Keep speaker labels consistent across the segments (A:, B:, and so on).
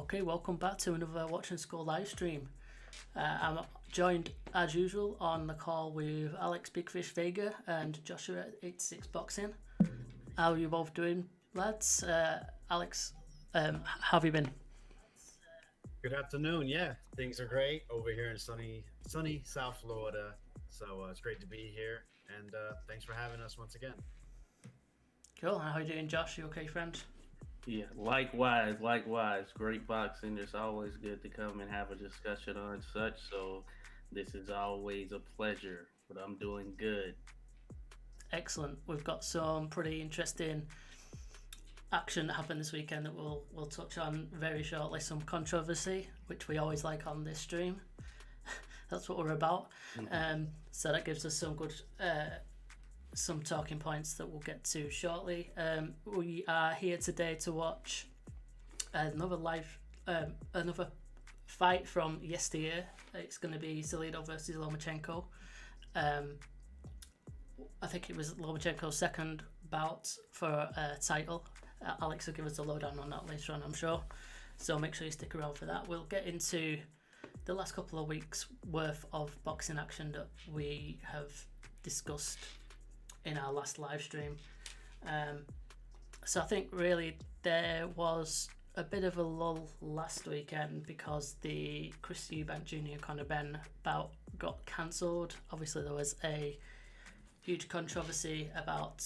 A: Okay, welcome back to another Watch and Score live stream. I'm joined as usual on the call with Alex Big Fish Vega and Joshua at 86 Boxing. How are you both doing, lads? Alex, how have you been?
B: Good afternoon. Yeah, things are great over here in sunny South Florida. So it's great to be here, and thanks for having us once again.
A: Cool. How are you doing, Josh? You okay, friend?
C: Yeah, likewise. Great boxing. It's always good to come and have a discussion on such. So this is always a pleasure. But I'm doing good.
A: Excellent. We've got some pretty interesting action that happened this weekend that we'll touch on very shortly. Some controversy, which we always like on this stream. That's what we're about. So that gives us some good some talking points that we'll get to shortly. We are here today to watch another fight from yesteryear. It's going to be Salido versus Lomachenko. I think it was Lomachenko's second bout for a title. Alex will give us a lowdown on that later on, I'm sure. So make sure you stick around for that. We'll get into the last couple of weeks worth of boxing action that we have discussed in our last live stream. So I think really there was a bit of a lull last weekend because the Chris Eubank Jr. Conor Benn bout got cancelled. Obviously there was a huge controversy about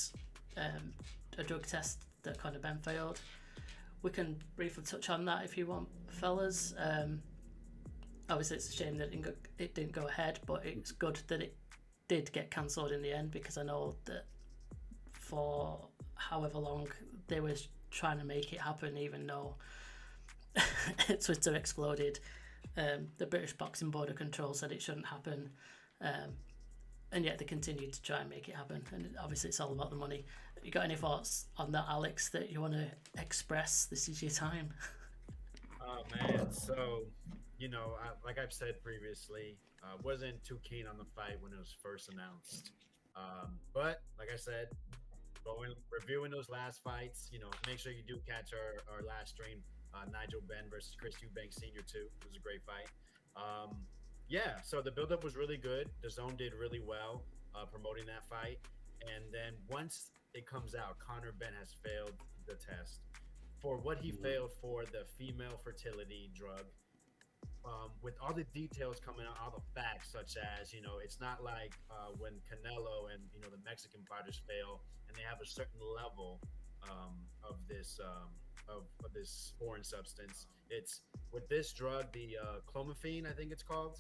A: a drug test that Conor Benn failed. We can briefly touch on that if you want, fellas. Obviously it's a shame that it didn't go ahead, but it's good that it did get cancelled in the end, because I know that for however long they were trying to make it happen, even though Twitter exploded. The British Boxing Board of Control said it shouldn't happen, and yet they continued to try and make it happen. And obviously it's all about the money. You got any thoughts on that, Alex, that you want to express? This is your time.
B: Oh man, so like I've said previously, wasn't too keen on the fight when it was first announced. But like I said, reviewing those last fights, make sure you do catch our last stream, Nigel Benn versus Chris Eubank Sr. too. It was a great fight. Yeah, so the buildup was really good. The Zone did really well promoting that fight. And then once it comes out, Conor Benn has failed the test for what he failed for the female fertility drug. With all the details coming out, all the facts, such as, it's not like when Canelo and, the Mexican fighters fail and they have a certain level of this foreign substance. It's with this drug, the clomiphene, I think it's called.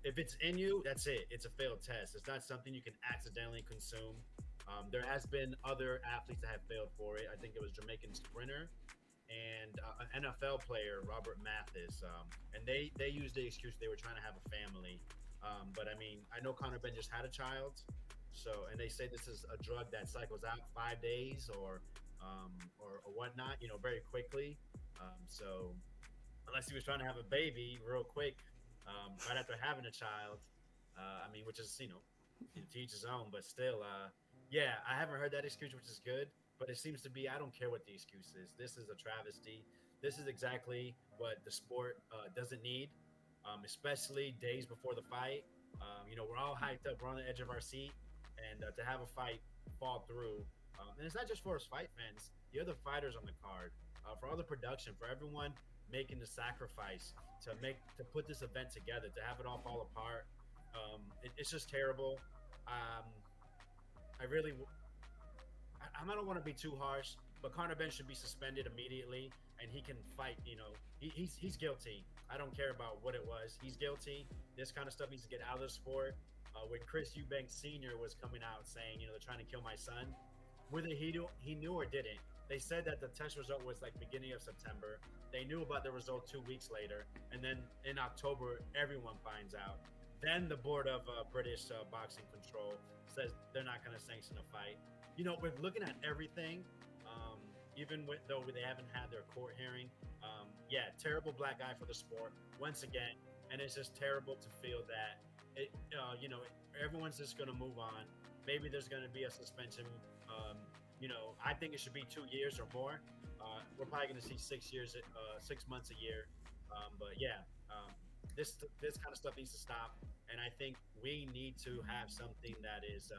B: If it's in you, that's it. It's a failed test. It's not something you can accidentally consume. There has been other athletes that have failed for it. I think it was Jamaican sprinter and an NFL player, Robert Mathis, and they used the excuse they were trying to have a family. But I mean, I know Conor Benn just had a child, and they say this is a drug that cycles out 5 days or whatnot, very quickly. So unless he was trying to have a baby real quick, right after having a child, I mean, which is to each his own, but still, yeah, I haven't heard that excuse, which is good. But it seems to be, I don't care what the excuse is. This is a travesty. This is exactly what the sport doesn't need, especially days before the fight. We're all hyped up. We're on the edge of our seat. And to have a fight fall through, and it's not just for us fight fans, the other fighters on the card, for all the production, for everyone making the sacrifice to put this event together, to have it all fall apart. It's just terrible. I don't want to be too harsh, but Conor Benn should be suspended immediately, and he can fight. He's guilty. I don't care about what it was. He's guilty. This kind of stuff needs to get out of the sport. When Chris Eubank Sr. was coming out saying, they're trying to kill my son, whether he knew or didn't, they said that the test result was like beginning of September. They knew about the result 2 weeks later, and then in October, everyone finds out. Then the board of British Boxing Control says they're not going to sanction a fight. We're looking at everything, even though they haven't had their court hearing. Yeah, terrible black eye for the sport once again, and it's just terrible to feel that everyone's just going to move on. Maybe there's going to be a suspension I think it should be 2 years or more. We're probably going to see 6 years, 6 months a year. But yeah, this kind of stuff needs to stop, and I think we need to have something that is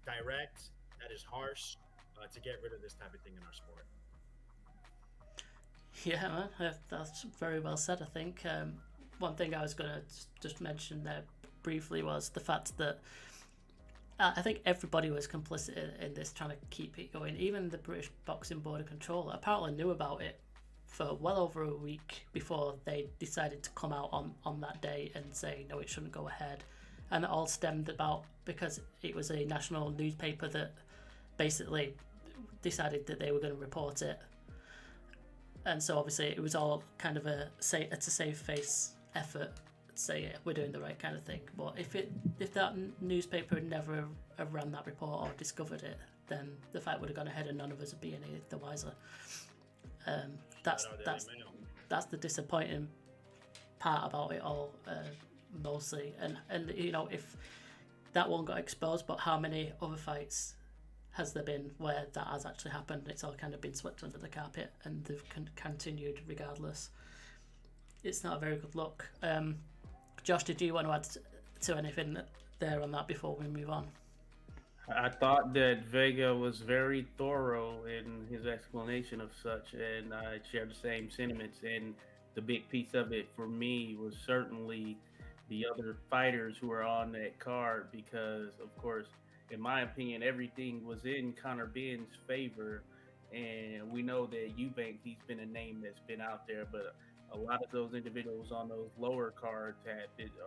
B: direct, that is harsh, to get rid of this type of thing in our sport.
A: Yeah, man, that's very well said. I think one thing I was going to just mention there briefly was the fact that I think everybody was complicit in this, trying to keep it going. Even the British Boxing Board of Control apparently knew about it for well over a week before they decided to come out on that day and say, no, it shouldn't go ahead. And it all stemmed about because it was a national newspaper that basically decided that they were going to report it. And so obviously it was all kind of a save face effort to say, yeah, we're doing the right kind of thing. But if that newspaper had never have ran that report or discovered it, then the fight would have gone ahead and none of us would be any the wiser. That's the disappointing part about it all, mostly. And if that one got exposed, but how many other fights has there been where that has actually happened? It's all kind of been swept under the carpet and they've continued regardless. It's not a very good look. Josh, did you want to add to anything there on that before we move on?
C: I thought that Vega was very thorough in his explanation of such, and I share the same sentiments. And the big piece of it for me was certainly the other fighters who were on that card, because, of course, in my opinion, everything was in Conor Benn's favor. And we know that Eubank, he's been a name that's been out there, but a lot of those individuals on those lower cards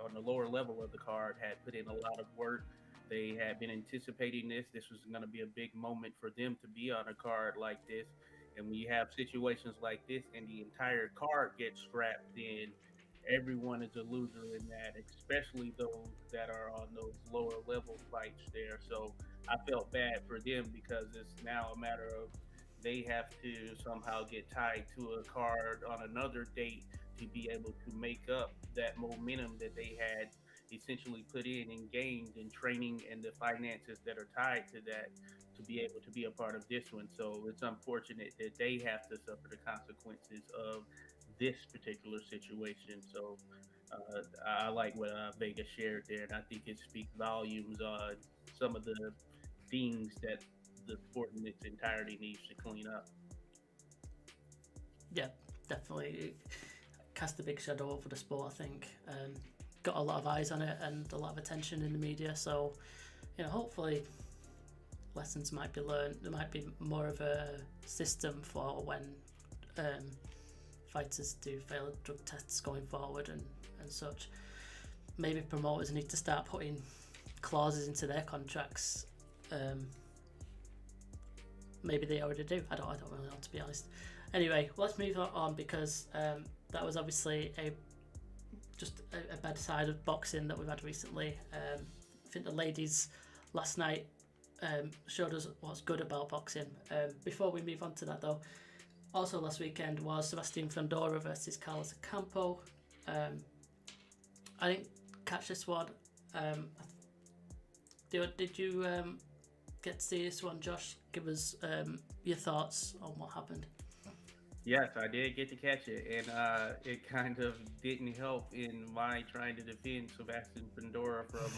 C: on the lower level of the card had put in a lot of work. They had been anticipating this. This was going to be a big moment for them to be on a card like this. And when you have situations like this and the entire card gets scrapped, then everyone is a loser in that, especially those that are on those lower level fights there. So I felt bad for them because it's now a matter of they have to somehow get tied to a card on another date to be able to make up that momentum that they had essentially put in and gained in training and the finances that are tied to that to be able to be a part of this one. So it's unfortunate that they have to suffer the consequences of this particular situation. So I like what Vega shared there, and I think it speaks volumes on some of the things that the sport in its entirety needs to clean up.
A: Yeah, definitely. It cast a big shadow over the sport, I think. Got a lot of eyes on it and a lot of attention in the media. So, hopefully lessons might be learned. There might be more of a system for when fighters do fail drug tests going forward and such. Maybe promoters need to start putting clauses into their contracts. Maybe they already do. I don't really know, to be honest. Anyway, let's move on because that was obviously just a bad side of boxing that we've had recently. I think the ladies last night showed us what's good about boxing. Before we move on to that though, also last weekend was Sebastian Fundora versus Carlos Ocampo. I didn't catch this one. Did you get to see this one, Josh? Give us your thoughts on what happened.
C: Yes, I did get to catch it, and it kind of didn't help in my trying to defend Sebastian Fundora from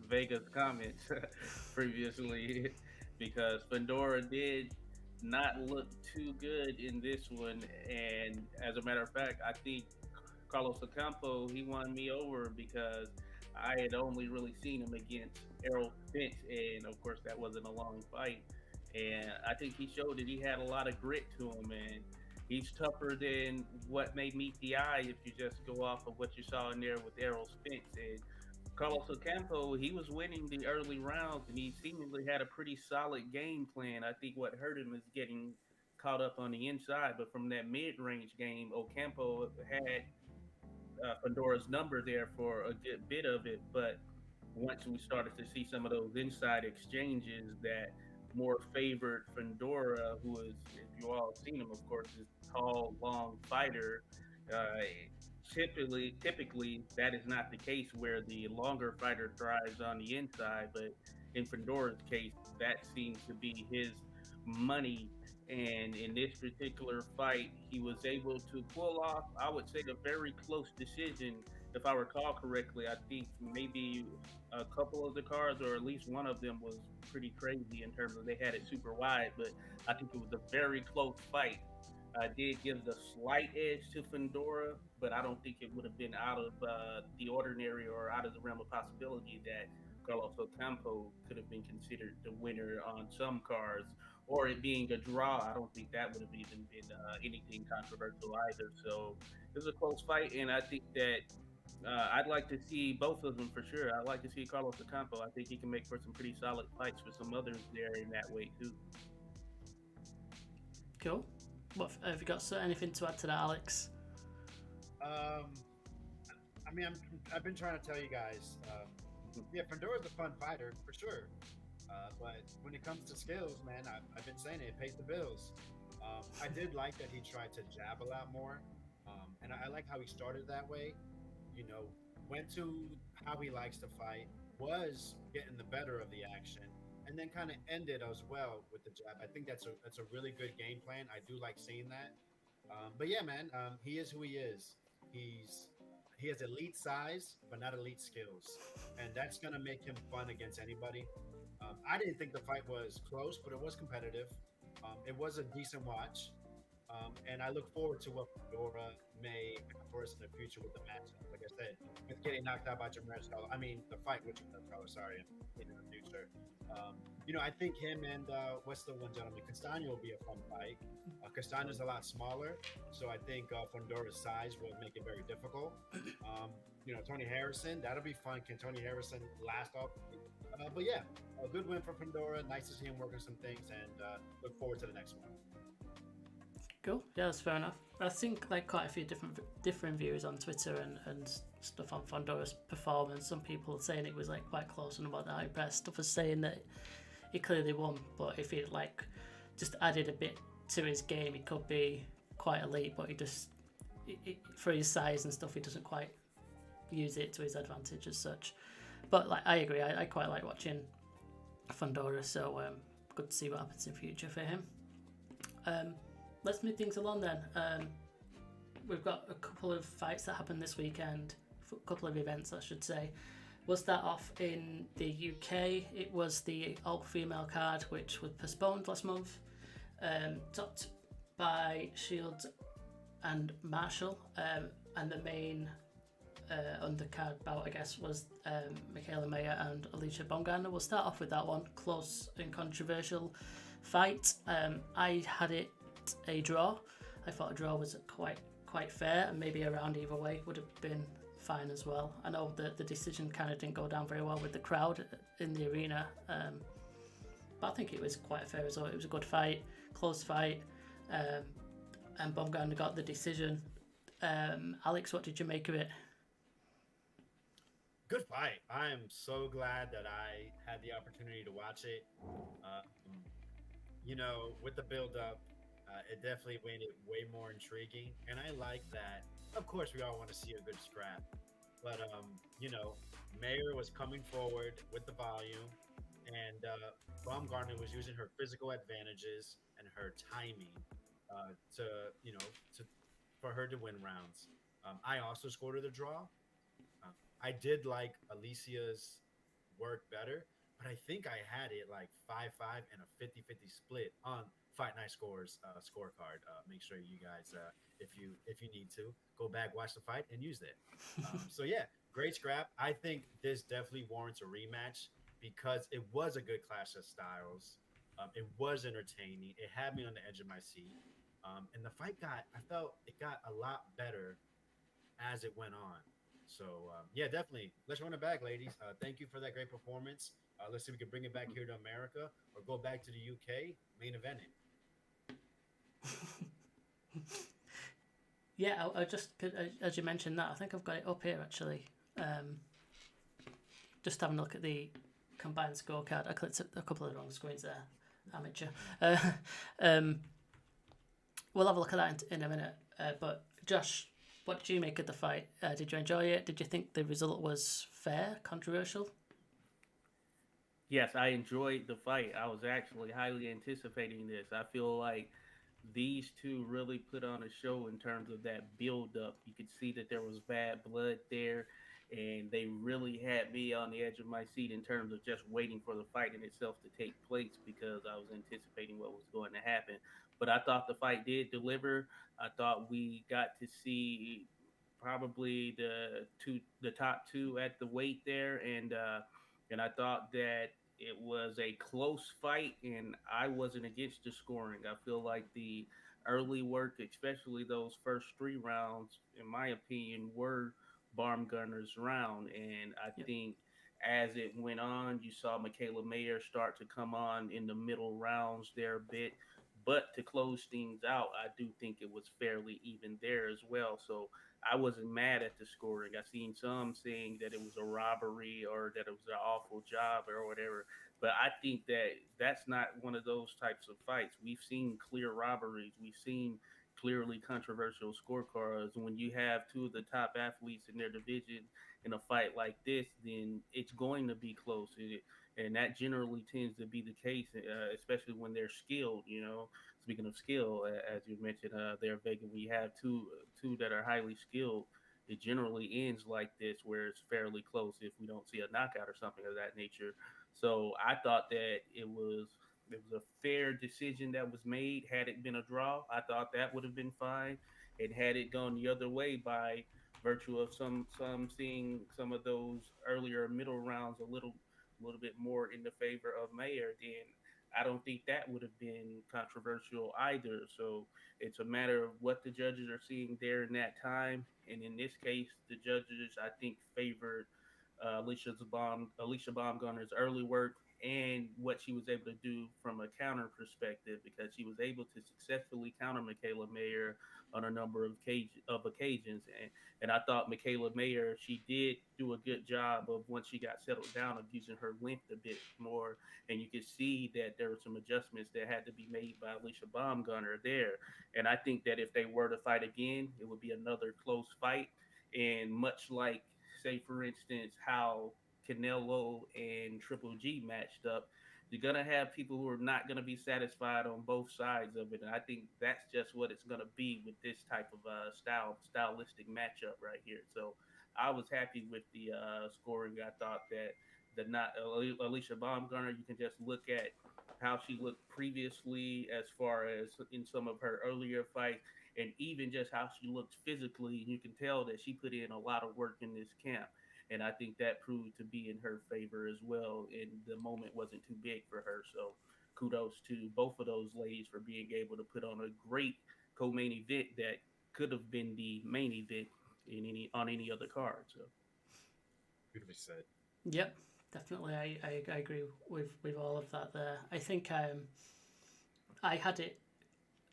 C: Vega's comments previously, because Fundora did not look too good in this one. And as a matter of fact, I think Carlos Ocampo, he won me over because I had only really seen him against Errol Spence, and of course that wasn't a long fight. And I think he showed that he had a lot of grit to him, and he's tougher than what may meet the eye if you just go off of what you saw in there with Errol Spence. And Carlos Ocampo, he was winning the early rounds, and he seemingly had a pretty solid game plan. I think what hurt him is getting caught up on the inside, but from that mid-range game, Ocampo had Fundora's number there for a good bit of it. But once we started to see some of those inside exchanges, that more favored Fundora, who is, if you all have seen him, of course, is a tall, long fighter, typically that is not the case where the longer fighter thrives on the inside, but in Fundora's case, that seems to be his money. And in this particular fight, he was able to pull off, I would say, a very close decision. If I recall correctly, I think maybe a couple of the cards, or at least one of them, was pretty crazy in terms of they had it super wide, but I think it was a very close fight. Did give the slight edge to Fundora, but I don't think it would have been out of the ordinary or out of the realm of possibility that Carlos Ocampo could have been considered the winner on some cards, or it being a draw. I don't think that would have even been anything controversial either. So it was a close fight, and I think that I'd like to see both of them for sure. I'd like to see Carlos Ocampo. I think he can make for some pretty solid fights for some others there in that weight too.
A: Cool. What have you got anything to add to that, Alex?
B: I mean, I've been trying to tell you guys. Yeah, Fundora's a fun fighter for sure. But when it comes to skills, man, I've been saying it pays the bills. I did like that he tried to jab a lot more, and I like how he started that way. You know, went to how he likes to fight, was getting the better of the action, and then kind of ended as well with the jab. I think that's a really good game plan. I do like seeing that. But yeah, man, he is who he is. He has elite size, but not elite skills, and that's gonna make him fun against anybody. I didn't think the fight was close, but it was competitive. It was a decent watch, and I look forward to what Fundora may have for us in the future with the matchup. Like I said, with getting knocked out by Jameer, I mean, the fight with Jameer, sorry, in the future. You know, I think him and what's the one gentleman, Castaño, will be a fun fight. Castaño's a lot smaller, so I think Fundora's size will make it very difficult. You know, Tony Harrison, that'll be fun. Can Tony Harrison last off? But yeah, a good win for Fundora. Nice to see him working some things, and look forward to the next one.
A: Cool. Yeah, that's fair enough. I think like quite a few different views on Twitter and stuff on Fundora's performance. Some people saying it was like quite close and about the high press. Others saying that he clearly won, but if he like just added a bit to his game, he could be quite elite. But he just for his size and stuff, he doesn't quite use it to his advantage as such. But like I agree, I quite like watching Fundora, so good to see what happens in future for him. Let's move things along then. We've got a couple of fights that happened this weekend, a couple of events I should say. We'll start off in the UK. It was the all-female card, which was postponed last month, topped by Shields and Marshall, and the main undercard bout, I guess, was Michaela Mayer and Alicia Baumgadner. We'll start off with that one, close and controversial fight. I had it a draw. I thought a draw was quite fair, and maybe a round either way would have been fine as well. I know that the decision kind of didn't go down very well with the crowd in the arena, but I think it was quite a fair result. It was a good fight, close fight, and Baumgartner got the decision. Alex, what did you make of it?
B: Good fight. I am so glad that I had the opportunity to watch it. You know, with the build-up, it definitely made it way more intriguing, and I like that. Of course, we all want to see a good scrap, but you know, Mayer was coming forward with the volume, and Baumgartner was using her physical advantages and her timing for her to win rounds. I also scored her the draw. I did like Alicia's work better, but I think I had it like 5-5 and a 50-50 split on Fight Night Scores scorecard. Make sure you guys, if you need to, go back, watch the fight, and use that. So yeah, great scrap. I think this definitely warrants a rematch because it was a good clash of styles. It was entertaining. It had me on the edge of my seat. And the fight I felt it got a lot better as it went on. So yeah, definitely. Let's run it back, ladies. Thank you for that great performance. Let's see if we can bring it back here to America or go back to the UK, main event it.
A: Yeah, I just, as you mentioned that, I think I've got it up here actually. Just having a look at the combined scorecard. I clicked a couple of the wrong screens there, amateur. We'll have a look at that in a minute. But Josh, what did you make of the fight? Did you enjoy it? Did you think the result was fair, controversial?
C: Yes, I enjoyed the fight. I was actually highly anticipating this. I feel like these two really put on a show in terms of that build up. You could see that there was bad blood there, and they really had me on the edge of my seat in terms of just waiting for the fight in itself to take place because I was anticipating what was going to happen. But I thought the fight did deliver. I thought we got to see probably the top two at the weight there, and I thought that it was a close fight, and I wasn't against the scoring. I feel like the early work, especially those first three rounds, in my opinion, were Baumgartner's round. And I
A: Yep.
C: think as it went on, you saw Michaela Mayer start to come on in the middle rounds there a bit. But to close things out, I do think it was fairly even there as well. So I wasn't mad at the scoring. I seen some saying that it was a robbery or that it was an awful job or whatever. But I think that that's not one of those types of fights. We've seen clear robberies. We've seen clearly controversial scorecards. When you have two of the top athletes in their division in a fight like this, then it's going to be close. And that generally tends to be the case, especially when they're skilled. Speaking of skill, as you mentioned there, Vega, we have two that are highly skilled. It generally ends like this, where it's fairly close if we don't see a knockout or something of that nature. So I thought that it was a fair decision that was made. Had it been a draw, I thought that would have been fine. And had it gone the other way by virtue of some seeing some of those earlier middle rounds a little bit more in the favor of Mayer, then I don't think that would have been controversial either. So it's a matter of what the judges are seeing there in that time. And in this case, the judges, I think, favored Alicia Baumgartner's early work and what she was able to do from a counter perspective because she was able to successfully counter Michaela Mayer on a number of occasions. And I thought Michaela Mayer, she did do a good job of once she got settled down of using her length a bit more. And you could see that there were some adjustments that had to be made by Alicia Baumgartner there. And I think that if they were to fight again, it would be another close fight. And much like, say, for instance, how Canelo and Triple G matched up, you're gonna have people who are not gonna be satisfied on both sides of it, and I think that's just what it's gonna be with this type of stylistic matchup right here. So I was happy with the scoring. I thought that the not Alicia Baumgartner, you can just look at how she looked previously, as far as in some of her earlier fights, and even just how she looked physically. You can tell that she put in a lot of work in this camp. And I think that proved to be in her favor as well. And the moment wasn't too big for her. So kudos to both of those ladies for being able to put on a great co-main event that could have been the main event on any other card. So
B: Beautifully said.
A: Yep, definitely. I agree with all of that there. I think I had it,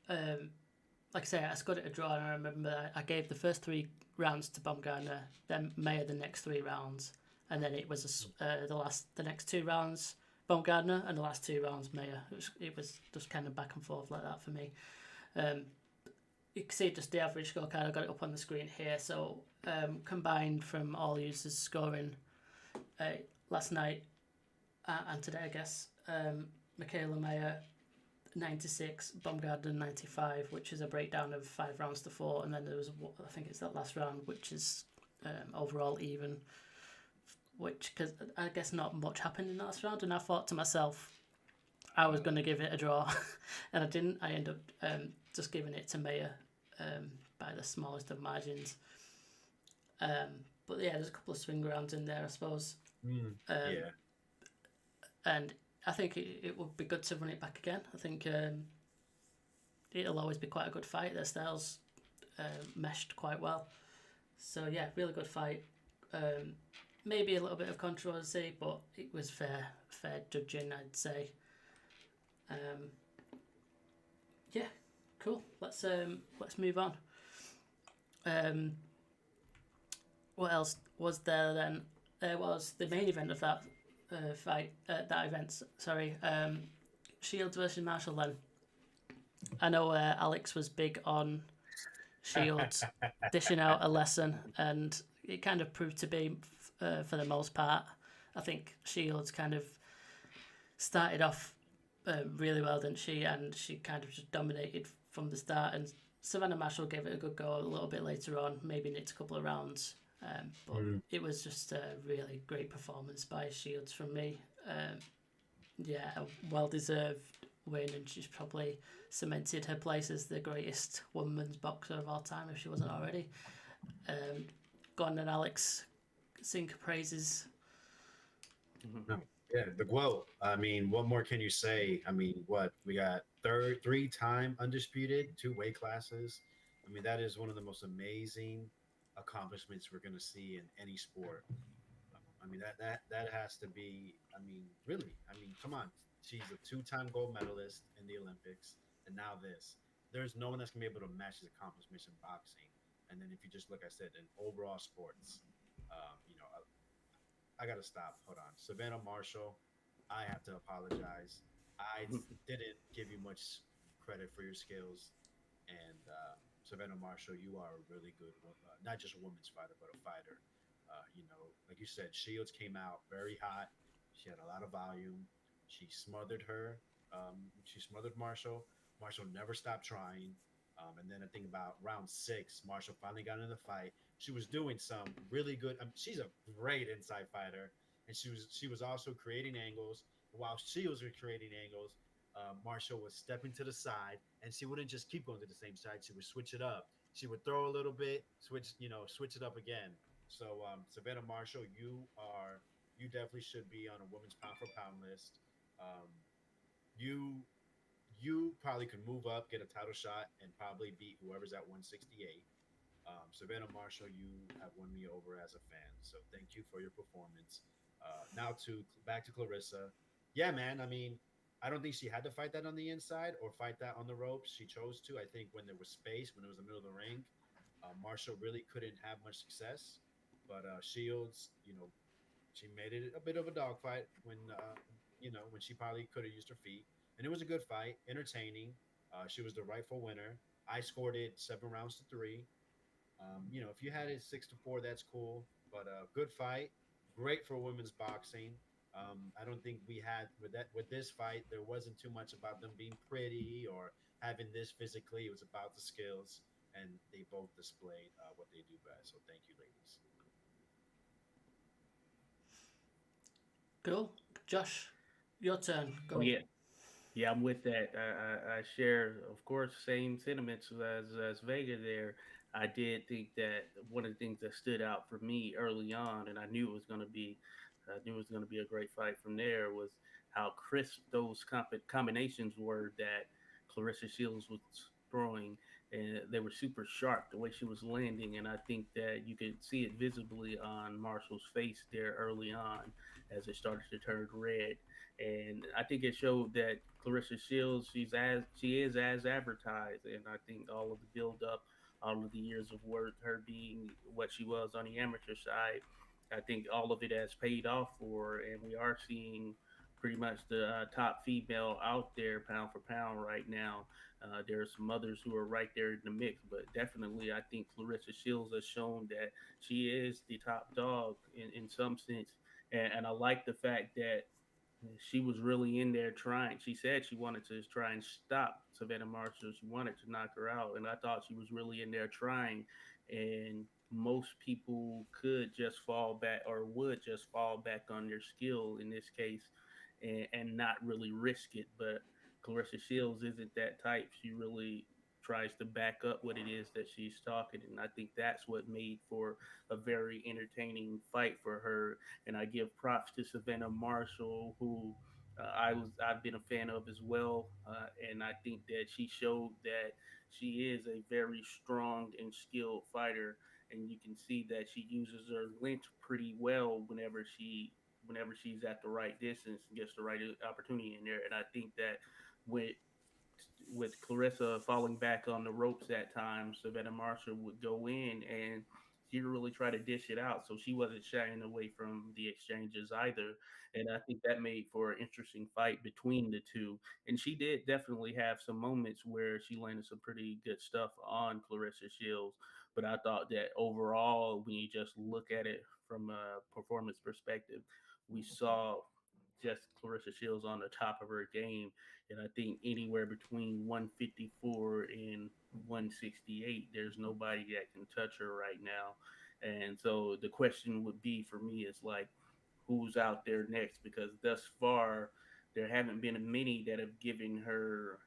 A: like I say, I scored it a draw, and I remember I gave the first three rounds to Baumgartner, then Mayer the next three rounds, and then it was the next two rounds Baumgartner, and the last two rounds Mayer. It was just kind of back and forth like that for me. You can see just the average scorecard. I got it up on the screen here. So combined from all users scoring last night and today, I guess, Michaela Mayer 96, Baumgartner 95, which is a breakdown of 5 rounds to 4, and then there was, I think it's that last round, which is overall even, which, because I guess not much happened in that last round, and I thought to myself I was going to give it a draw, and I didn't. I ended up just giving it to Mayer by the smallest of margins. But yeah, there's a couple of swing rounds in there, I suppose.
B: Yeah.
A: And I think it would be good to run it back again. I think it'll always be quite a good fight. Their styles meshed quite well. So yeah, really good fight. Maybe a little bit of controversy, but it was fair judging, I'd say. Yeah, cool. Let's move on. What else was there then? There was the main event of that fight. That event, sorry. Shields versus Marshall. Then I know Alex was big on Shields dishing out a lesson, and it kind of proved to be for the most part. I think Shields kind of started off really well, didn't she? And she kind of just dominated from the start. And Savannah Marshall gave it a good go a little bit later on, maybe nicked a couple of rounds. But it was just a really great performance by Shields from me. Yeah, a well-deserved win, and she's probably cemented her place as the greatest women's boxer of all time if she wasn't already. Go on then, Alex. Sing praises.
B: No, yeah, the quote. I mean, what more can you say? I mean, what we got three-time undisputed, two weight classes. I mean, that is one of the most amazing accomplishments we're going to see in any sport. I mean, that has to be. I mean, really. I mean, come on. She's a two-time gold medalist in the Olympics, and now this. There's no one that's gonna be able to match his accomplishments in boxing. And then if you just look, I said, in overall sports, you know, I gotta stop. Hold on, Savannah Marshall. I have to apologize. I didn't give you much credit for your skills, and Savannah Marshall, you are a really good, not just a women's fighter, but a fighter. You know, like you said, Shields came out very hot. She had a lot of volume. She smothered her. She smothered Marshall. Marshall never stopped trying. And then I think about round six, Marshall finally got in the fight. She was doing some really good. She's a great inside fighter, and she was also creating angles. While she was creating angles, Marshall was stepping to the side, and she wouldn't just keep going to the same side. She would switch it up. She would throw a little bit, switch it up again. So Savannah Marshall, you definitely should be on a women's pound for pound list. Um, you you probably could move up, get a title shot, and probably beat whoever's at 168. Savannah Marshall, you have won me over as a fan, so thank you for your performance. Now to back to Clarissa. Yeah, man. I mean, I don't think she had to fight that on the inside or fight that on the ropes. She chose to. I think when there was space, when it was the middle of the ring, Marshall really couldn't have much success. But Shields, she made it a bit of a dogfight when she probably could have used her feet. And it was a good fight, entertaining. She was the rightful winner. I scored it 7 rounds to 3. If you had it 6-4, that's cool. But good fight, great for women's boxing. I don't think we had with this fight. There wasn't too much about them being pretty or having this physically. It was about the skills, and they both displayed what they do best. So thank you, ladies.
A: Cool. Josh, your turn. Go.
C: Yeah, yeah, I'm with that. I share, of course, same sentiments as Vega there. I did think that one of the things that stood out for me early on, and I knew it was going to be a great fight from there, was how crisp those combinations were that Clarissa Shields was throwing, and they were super sharp the way she was landing. And I think that you could see it visibly on Marshall's face there early on as it started to turn red. And I think it showed that Clarissa Shields, she is as advertised, and I think all of the build up, all of the years of work, her being what she was on the amateur side, I think all of it has paid off for her, and we are seeing pretty much the top female out there pound for pound right now. There are some others who are right there in the mix, but definitely I think Clarissa Shields has shown that she is the top dog in some sense. And I like the fact that she was really in there trying. She said she wanted to try and stop Savannah Marshall. She wanted to knock her out, and I thought she was really in there trying. And most people could just fall back or would just fall back on their skill in this case, and not really risk it. But Clarissa Shields isn't that type. She really tries to back up what it is that she's talking, and I think that's what made for a very entertaining fight for her. And I give props to Savannah Marshall, who I've been a fan of as well, and I think that she showed that she is a very strong and skilled fighter, and you can see that she uses her length pretty well whenever she's at the right distance and gets the right opportunity in there. And I think that with Clarissa falling back on the ropes at times, Savannah Marshall would go in and she didn't really try to dish it out, so she wasn't shying away from the exchanges either. And I think that made for an interesting fight between the two. And she did definitely have some moments where she landed some pretty good stuff on Clarissa Shields. But I thought that overall, when you just look at it from a performance perspective, we saw just Clarissa Shields on the top of her game. And I think anywhere between 154 and 168, there's nobody that can touch her right now. And so the question would be for me is like, who's out there next? Because thus far, there haven't been many that have given her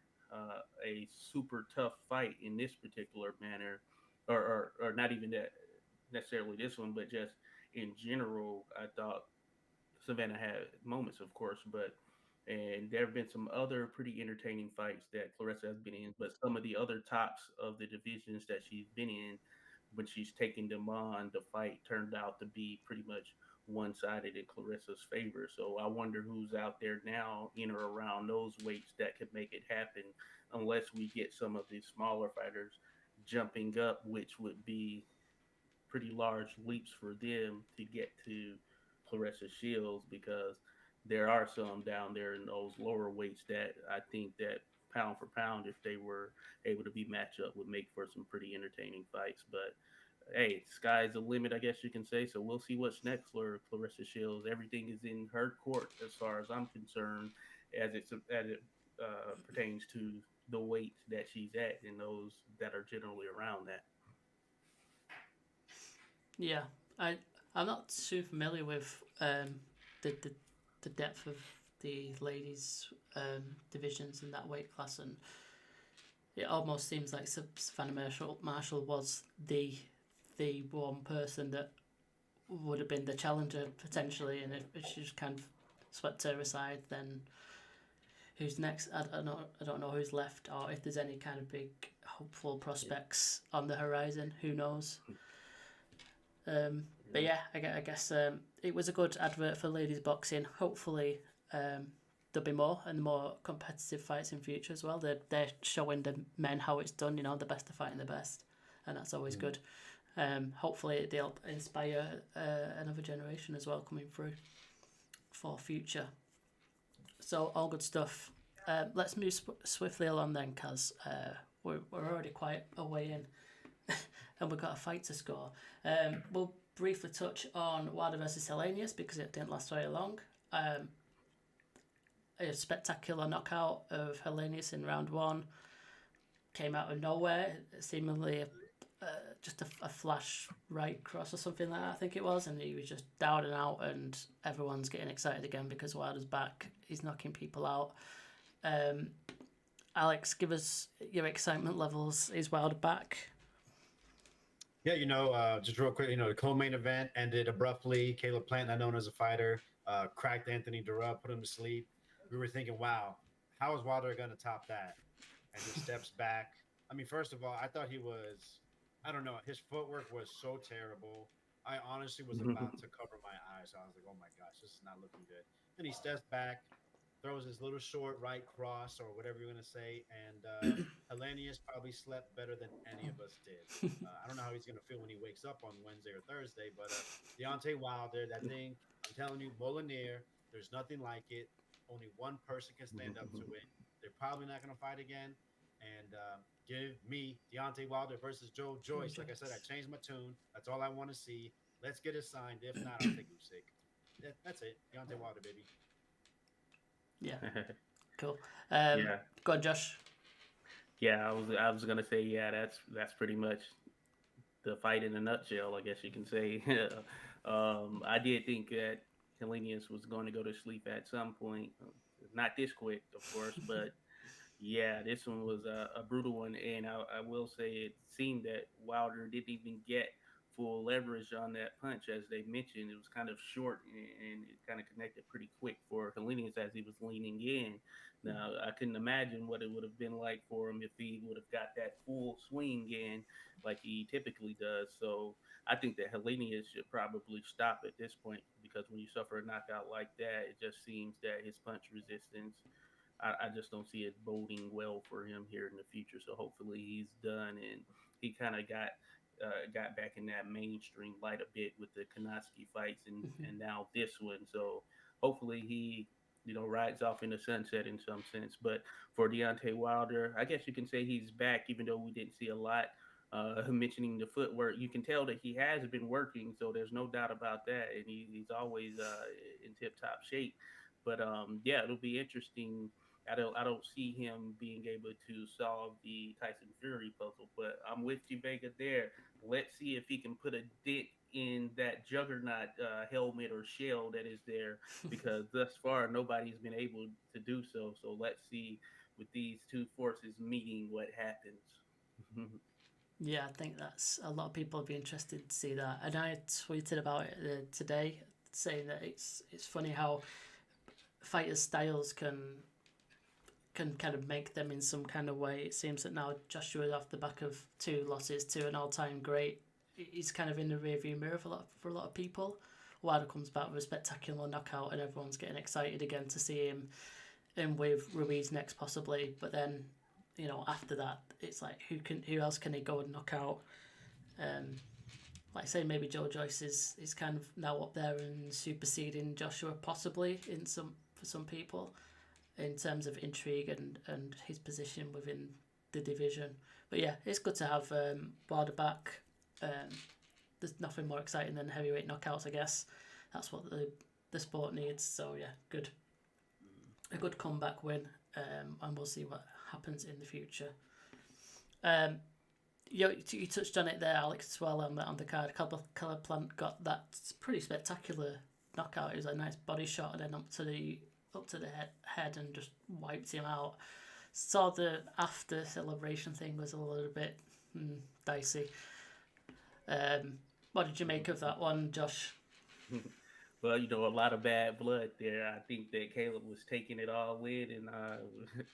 C: a super tough fight in this particular manner, or not even that necessarily this one, but just in general. I thought Savannah had moments, of course, but and there have been some other pretty entertaining fights that Clarissa has been in, but some of the other tops of the divisions that she's been in, when she's taking them on, the fight turned out to be pretty much one-sided in Clarissa's favor. So I wonder who's out there now in or around those weights that could make it happen, unless we get some of these smaller fighters jumping up, which would be pretty large leaps for them to get to Clarissa Shields, because there are some down there in those lower weights that I think that pound for pound, if they were able to be matched up, would make for some pretty entertaining fights. But hey, sky's the limit, I guess you can say. So we'll see what's next for Clarissa Shields. Everything is in her court as far as I'm concerned, as it pertains to the weight that she's at and those that are generally around that.
A: Yeah, I'm not too familiar with the depth of the ladies divisions in that weight class, and it almost seems like Savannah Marshall was the one person that would have been the challenger potentially, and if she just kind of swept her aside, then who's next? I don't know who's left, or if there's any kind of big hopeful prospects on the horizon. Who knows? But yeah, I guess it was a good advert for ladies boxing. Hopefully, there'll be more and more competitive fights in future as well. They're showing the men how it's done. You know, the best are fighting the best, and that's always good. Hopefully, they'll inspire another generation as well coming through for future. So all good stuff. Let's move swiftly along then, Kaz. We're already quite a way in. And we've got a fight to score. We'll briefly touch on Wilder versus Helenius because it didn't last very long. A spectacular knockout of Helenius in round one. Came out of nowhere, seemingly just a flash right cross or something like that, I think it was, and he was just down and out, and everyone's getting excited again because Wilder's back. He's knocking people out. Alex, give us your excitement levels. Is Wilder back?
B: Yeah, just real quick, the co-main event ended abruptly. Caleb Plant, not known as a fighter, cracked Anthony Dirrell, put him to sleep. We were thinking, wow, how is Wilder going to top that? And he steps back. I mean, first of all, I thought he was, I don't know, his footwork was so terrible. I honestly was about to cover my eyes. I was like, oh my gosh, this is not looking good. Then he steps back, throws his little short right cross or whatever you're going to say. And Helenius probably slept better than any of us did. I don't know how he's going to feel when he wakes up on Wednesday or Thursday, but Deontay Wilder, that thing, I'm telling you, Molineer, there's nothing like it. Only one person can stand up to it. They're probably not going to fight again. And give me Deontay Wilder versus Joe Joyce. Like I said, I changed my tune. That's all I want to see. Let's get it signed. If not, I'll take Usyk. That's it. Deontay Wilder, baby.
A: Yeah, cool.
C: Yeah.
A: Go on, Josh.
C: Yeah, I was gonna say, yeah, that's pretty much the fight in a nutshell, I guess you can say. I did think that Helenius was going to go to sleep at some point, not this quick, of course, but yeah, this one was a brutal one, and I will say it seemed that Wilder didn't even get full leverage on that punch, as they mentioned. It was kind of short, and it kind of connected pretty quick for Helenius as he was leaning in. Now, I couldn't imagine what it would have been like for him if he would have got that full swing in like he typically does. So I think that Helenius should probably stop at this point, because when you suffer a knockout like that, it just seems that his punch resistance, I just don't see it boding well for him here in the future. So hopefully he's done, and he kind of got got back in that mainstream light a bit with the Kanofsky fights and now this one. So hopefully he rides off in the sunset in some sense. But for Deontay Wilder, I guess you can say he's back, even though we didn't see a lot. Mentioning the footwork, you can tell that he has been working, so there's no doubt about that, and he's always in tip-top shape. But yeah, it'll be interesting. I don't see him being able to solve the Tyson Fury puzzle, but I'm with you, Vega. There, let's see if he can put a dent in that juggernaut helmet or shell that is there, because thus far nobody's been able to do so. So let's see with these two forces meeting what happens.
A: Yeah, I think that's a lot of people would be interested to see that. And I tweeted about it today, saying that it's funny how fighters' styles can kind of make them in some kind of way. It seems that now Joshua, off the back of 2 losses to an all-time great, he's kind of in the rearview mirror for a lot of people. Wilder comes back with a spectacular knockout, and everyone's getting excited again to see him with Ruiz next, possibly. But then, after that, it's like who else can he go and knock out? Like I say, maybe Joe Joyce is kind of now up there and superseding Joshua, possibly for some people, in terms of intrigue and his position within the division. But yeah, it's good to have Wilder back. There's nothing more exciting than heavyweight knockouts, I guess. That's what the sport needs. So yeah, good. A good comeback win, and we'll see what happens in the future. You touched on it there, Alex, as well on the card. Caleb Plant got that pretty spectacular knockout. It was a nice body shot, and then up to the head and just wiped him out. Saw the after celebration thing was a little bit dicey. What did you make of that one, Josh?
C: Well, a lot of bad blood there. I think that Caleb was taking it all in, and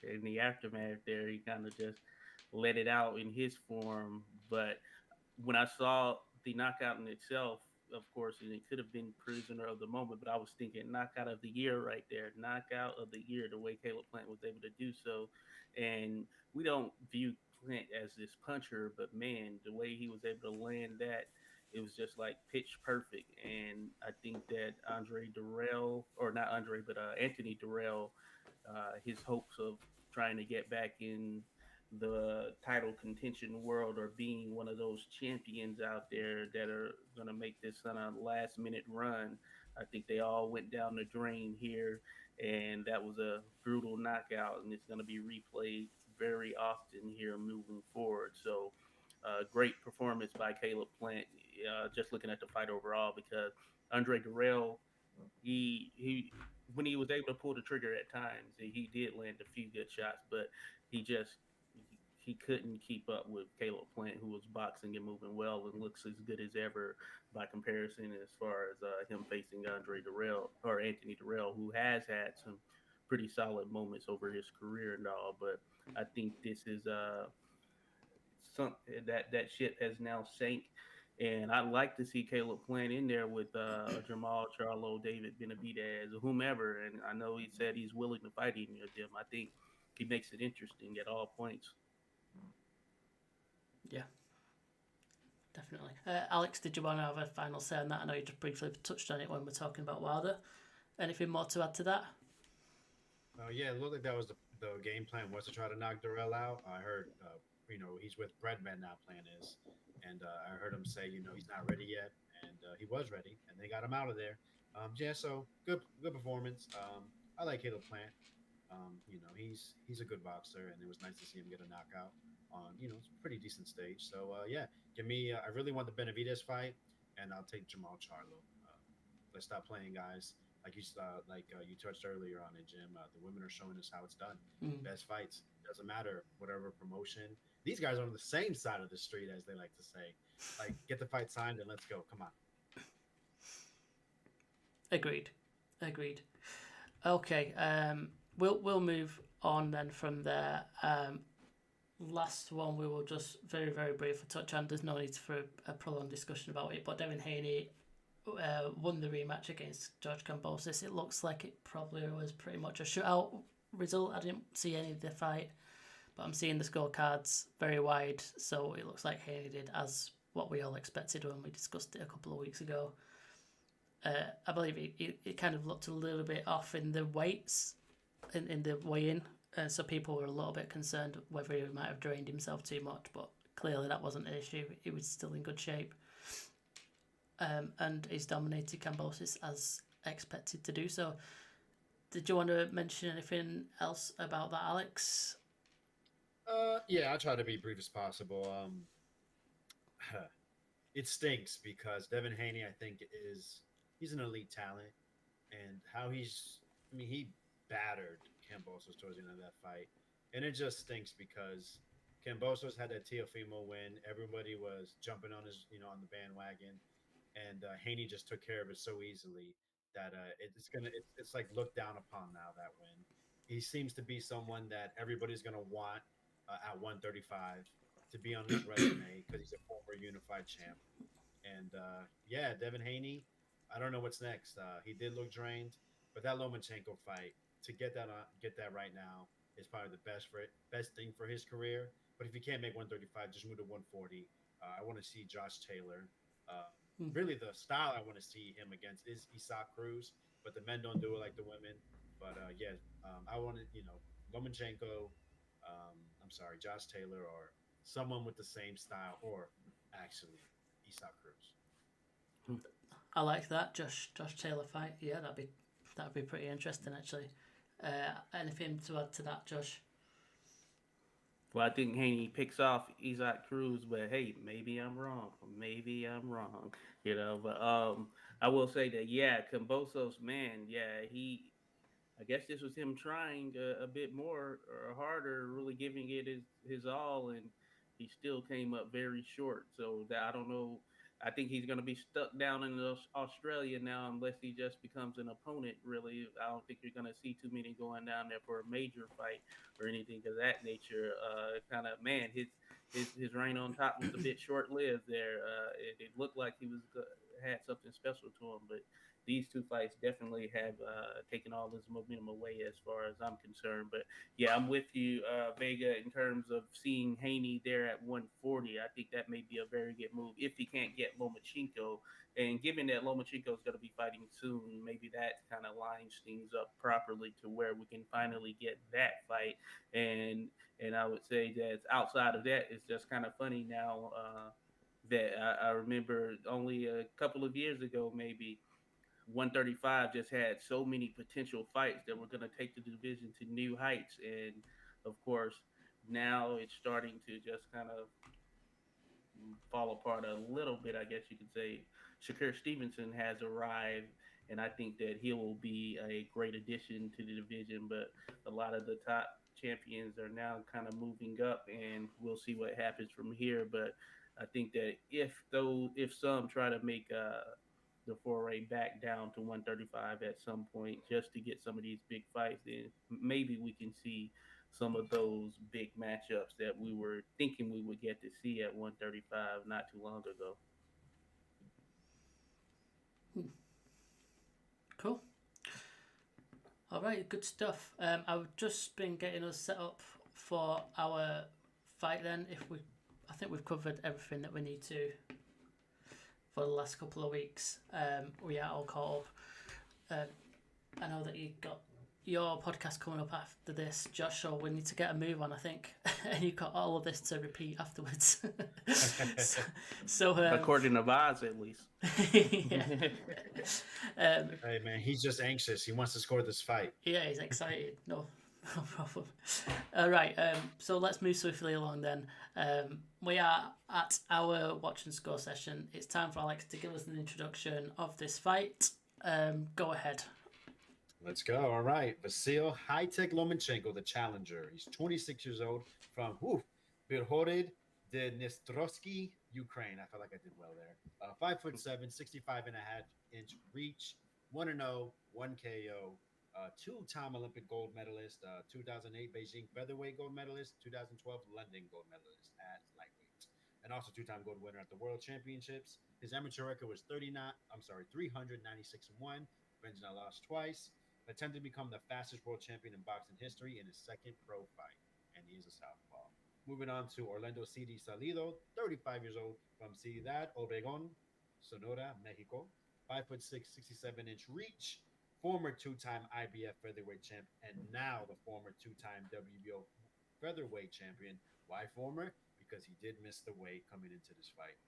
C: in the aftermath there, he kind of just let it out in his form. But when I saw the knockout in itself, of course, and it could have been prisoner of the moment, but I was thinking knockout of the year right there, knockout of the year, the way Caleb Plant was able to do so. And we don't view Plant as this puncher, but man, the way he was able to land that, it was just like pitch perfect. And I think that Anthony Dirrell, his hopes of trying to get back in the title contention world or being one of those champions out there that are going to make this on a last minute run, I think they all went down the drain here. And that was a brutal knockout, and it's going to be replayed very often here moving forward. So great performance by Caleb Plant. Just looking at the fight overall, because Andre Dirrell, he when he was able to pull the trigger at times, he did land a few good shots, but he couldn't keep up with Caleb Plant, who was boxing and moving well and looks as good as ever by comparison, as far as him facing Anthony Dirrell, who has had some pretty solid moments over his career and all. But I think this is that ship has now sank. And I'd like to see Caleb Plant in there with Jamal Charlo, David Benavidez, or whomever. And I know he said he's willing to fight any of them. I think he makes it interesting at all points.
A: Yeah, definitely. Alex, did you want to have a final say on that? I know you just briefly touched on it when we're talking about Wilder. Anything more to add to that?
B: Yeah, it looked like that was the game plan, was to try to knock Dirrell out. I heard, he's with Breadman now, plan is. And I heard him say, he's not ready yet. And he was ready, and they got him out of there. So good performance. I like Caleb Plant. He's a good boxer, and it was nice to see him get a knockout on, it's a pretty decent stage. So, give me, I really want the Benavidez fight, and I'll take Jamal Charlo. Let's stop playing, guys. Like you touched earlier on it, Jim. The women are showing us how it's done. Best fights. Doesn't matter, whatever promotion. These guys are on the same side of the street, as they like to say. Like, get the fight signed and let's go. Come on.
A: Agreed. Okay. We'll move on then from there. Last one we will just very, very briefly touch on. There's no need for a prolonged discussion about it, but Devin Haney won the rematch against George Kambosos. It looks like it probably was pretty much a shutout result. I didn't see any of the fight, but I'm seeing the scorecards very wide, so it looks like Haney did as what we all expected when we discussed it a couple of weeks ago. I believe it kind of looked a little bit off in the weights, in the weigh-in, so people were a little bit concerned whether he might have drained himself too much, but clearly that wasn't an issue. He was still in good shape, and he's dominated Kambosos as expected to do so. Did you want to mention anything else about that, Alex?
B: Yeah, I'll try to be brief as possible. It stinks because Devin Haney, I think, he's an elite talent, and he battered Kambosos towards the end of that fight, and it just stinks because Kambosos had that Teofimo win. Everybody was jumping on on the bandwagon, and Haney just took care of it so easily that it's like looked down upon now that win. He seems to be someone that everybody's gonna want at 135 to be on his resume because he's a former unified champ. And yeah, Devin Haney, I don't know what's next. He did look drained, but that Lomachenko fight to get that right now is probably the best thing for his career. But if you can't make 135, just move to 140. I want to see Josh Taylor. Really, the style I want to see him against is Isaac Cruz, but the men don't do it like the women. But I want to, Lomachenko. I'm sorry, Josh Taylor or someone with the same style, or actually Isaac Cruz.
A: I like that Josh Taylor fight. Yeah, that'd be pretty interesting actually. Anything to add to that, Josh?
C: Well, I think Haney picks off Isaac Cruz, but hey, maybe I'm wrong. But I will say that Kambosos, man, I guess this was him trying a bit more or harder, really giving it his all, and he still came up very short. So that I don't know. I think he's going to be stuck down in Australia now unless he just becomes an opponent. Really, I don't think you're going to see too many going down there for a major fight or anything of that nature. Kind of man, his reign on top was a bit short lived there. It looked like he had something special to him, but these two fights definitely have taken all this momentum away as far as I'm concerned. But yeah, I'm with you, Vega, in terms of seeing Haney there at 140. I think that may be a very good move if he can't get Lomachenko. And given that Lomachenko is going to be fighting soon, maybe that kind of lines things up properly to where we can finally get that fight. And I would say that outside of that, it's just kind of funny now that I remember only a couple of years ago, maybe 135 just had so many potential fights that were going to take the division to new heights. And of course, now it's starting to just kind of fall apart a little bit, I guess you could say. Shakur Stevenson has arrived, and I think that he will be a great addition to the division. But a lot of the top champions are now kind of moving up, and we'll see what happens from here. But I think that if some try to make the foray back down to 135 at some point just to get some of these big fights, then maybe we can see some of those big matchups that we were thinking we would get to see at 135 not too long ago.
A: Cool. All right, good stuff. I've just been getting us set up for our fight then. I think we've covered everything that we need to for the last couple of weeks. We are all caught up. I know that you got your podcast coming up after this, Josh, so we need to get a move on, I think. And you've got all of this to repeat afterwards. so
B: according to Vaz, at least.
A: Hey,
B: man, he's just anxious. He wants to score this fight.
A: Yeah, he's excited. No problem. All right, so let's move swiftly along then. We are at our watch and score session. It's time for Alex to give us an introduction of this fight. Go ahead.
B: Let's go. All right. Vasyl High-Tech Lomachenko, the challenger. He's 26 years old from Birhorod Dnestrovsky, Ukraine. I felt like I did well there. 5'7", 65.5-inch reach, 1-0, 1 KO. Two-time Olympic gold medalist, 2008 Beijing featherweight gold medalist, 2012 London gold medalist at lightweight, and also two-time gold winner at the World Championships. His amateur record was 396-1. Ben's now lost twice. Attempted to become the fastest world champion in boxing history in his second pro fight, and he is a southpaw. Moving on to Orlando Salido, 35 years old from Ciudad Obregón, Sonora, Mexico. 5'6", 67-inch reach, former two-time IBF featherweight champ, and now the former two-time WBO featherweight champion. Why former? Because he did miss the weight coming into this fight.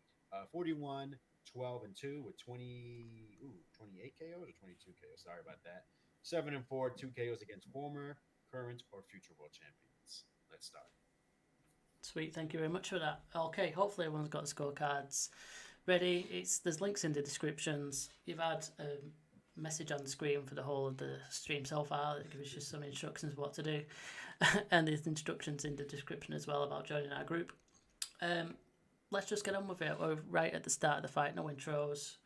B: 41, 12, and 2 with 28 KOs or 22 KOs. Sorry about that. 7 and 4, 2 KOs against former, current, or future world champions. Let's start.
A: Sweet, thank you very much for that. Okay, hopefully everyone's got the scorecards ready. There's links in the descriptions. You've had a message on the screen for the whole of the stream so far that gives you some instructions of what to do. And there's instructions in the description as well about joining our group. Let's just get on with it. We're right at the start of the fight, no intros.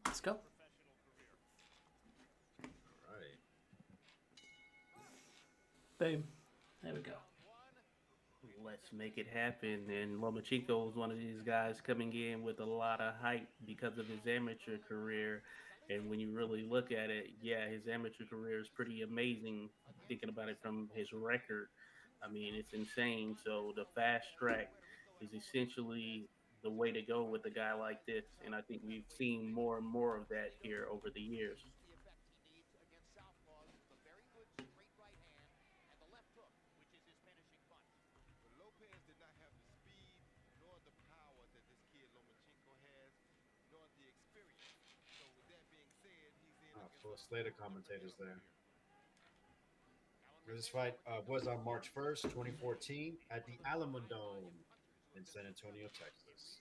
A: Let's go.
B: All right.
A: Boom. There we go.
C: Let's make it happen. And Lomachenko was one of these guys coming in with a lot of hype because of his amateur career. And when you really look at it, yeah, his amateur career is pretty amazing. Thinking about it from his record, I mean, it's insane. So the fast track is essentially the way to go with a guy like this. And I think we've seen more and more of that here over the years.
B: Full slate of commentators there. This fight was on March 1st, 2014 at the Alamo Dome in San Antonio, Texas.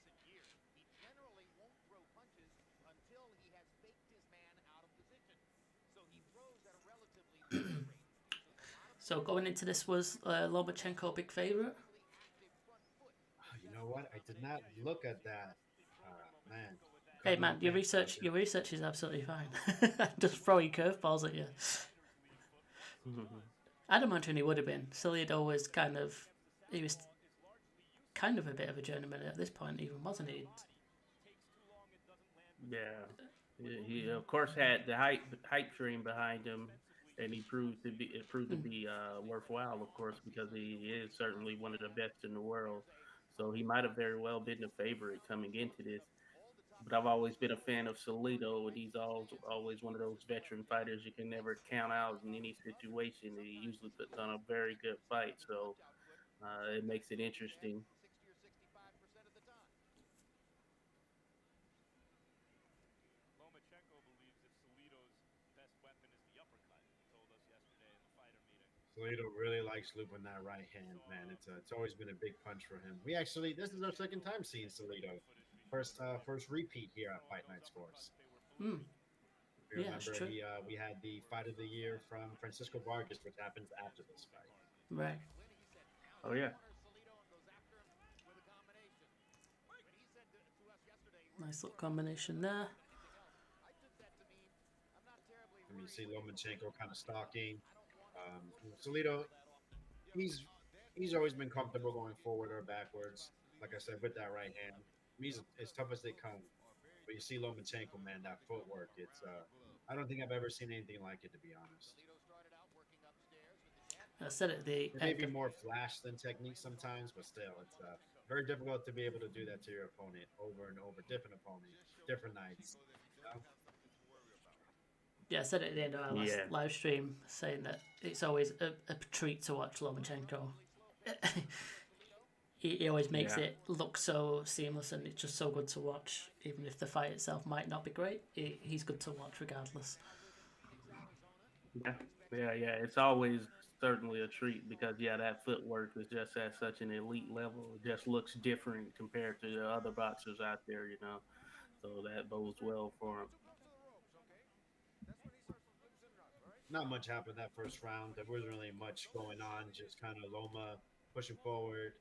A: So going into this, was Lomachenko a big favourite?
B: You know what? I did not look at that. Man.
A: Hey man, your research is absolutely fine. Just throwing curveballs at you. I'd imagine he would have been. Salido was he was kind of a bit of a journeyman at this point, even, wasn't he?
C: Yeah, he of course had the hype train behind him, and he proved to be worthwhile, of course, because he is certainly one of the best in the world. So he might have very well been the favorite coming into this. But I've always been a fan of Salido, and he's always one of those veteran fighters you can never count out in any situation. He usually puts on a very good fight, so it makes it interesting.
B: Salido really likes looping that right hand, man. It's always been a big punch for him. This is our second time seeing Salido. First repeat here at Fight Night Scores.
A: Yeah, that's true.
B: We had the fight of the year from Francisco Vargas, which happens after this fight.
A: Right.
C: Oh yeah.
A: Nice little combination there.
B: And you see Lomachenko kind of stalking. Salido, he's always been comfortable going forward or backwards. Like I said, with that right hand. He's as tough as they come. But you see Lomachenko, man, that footwork. It's I don't think I've ever seen anything like it, to be honest.
A: I said it.
B: Maybe more flash than technique sometimes, but still, it's very difficult to be able to do that to your opponent over and over. Different opponent, different nights. You know?
A: Yeah, I said it at the end of our last live stream, saying that it's always a treat to watch Lomachenko. He always makes it look so seamless, and it's just so good to watch. Even if the fight itself might not be great, he's good to watch regardless.
C: Yeah. It's always certainly a treat because that footwork is just at such an elite level. It just looks different compared to the other boxers out there, you know. So that bodes well for him.
B: Not much happened that first round. There wasn't really much going on. Just kind of Loma pushing forward.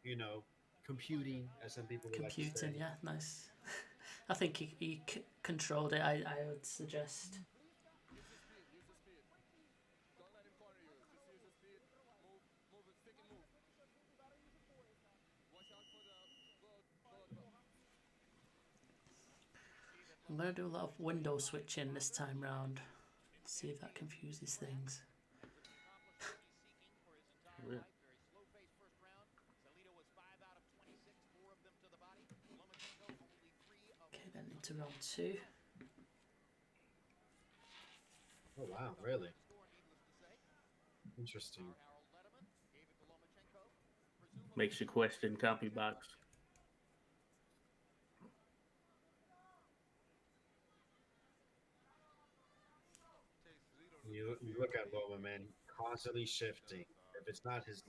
B: You know, computing, as some people would like to say.
A: Yeah, nice. I think he controlled it, I would suggest. I'm going to do a lot of window switching this time round. See if that confuses things. to round 2.
B: Oh wow, really? Interesting.
C: Makes you question CompuBox.
B: You look at Loma, man, constantly shifting. If it's not his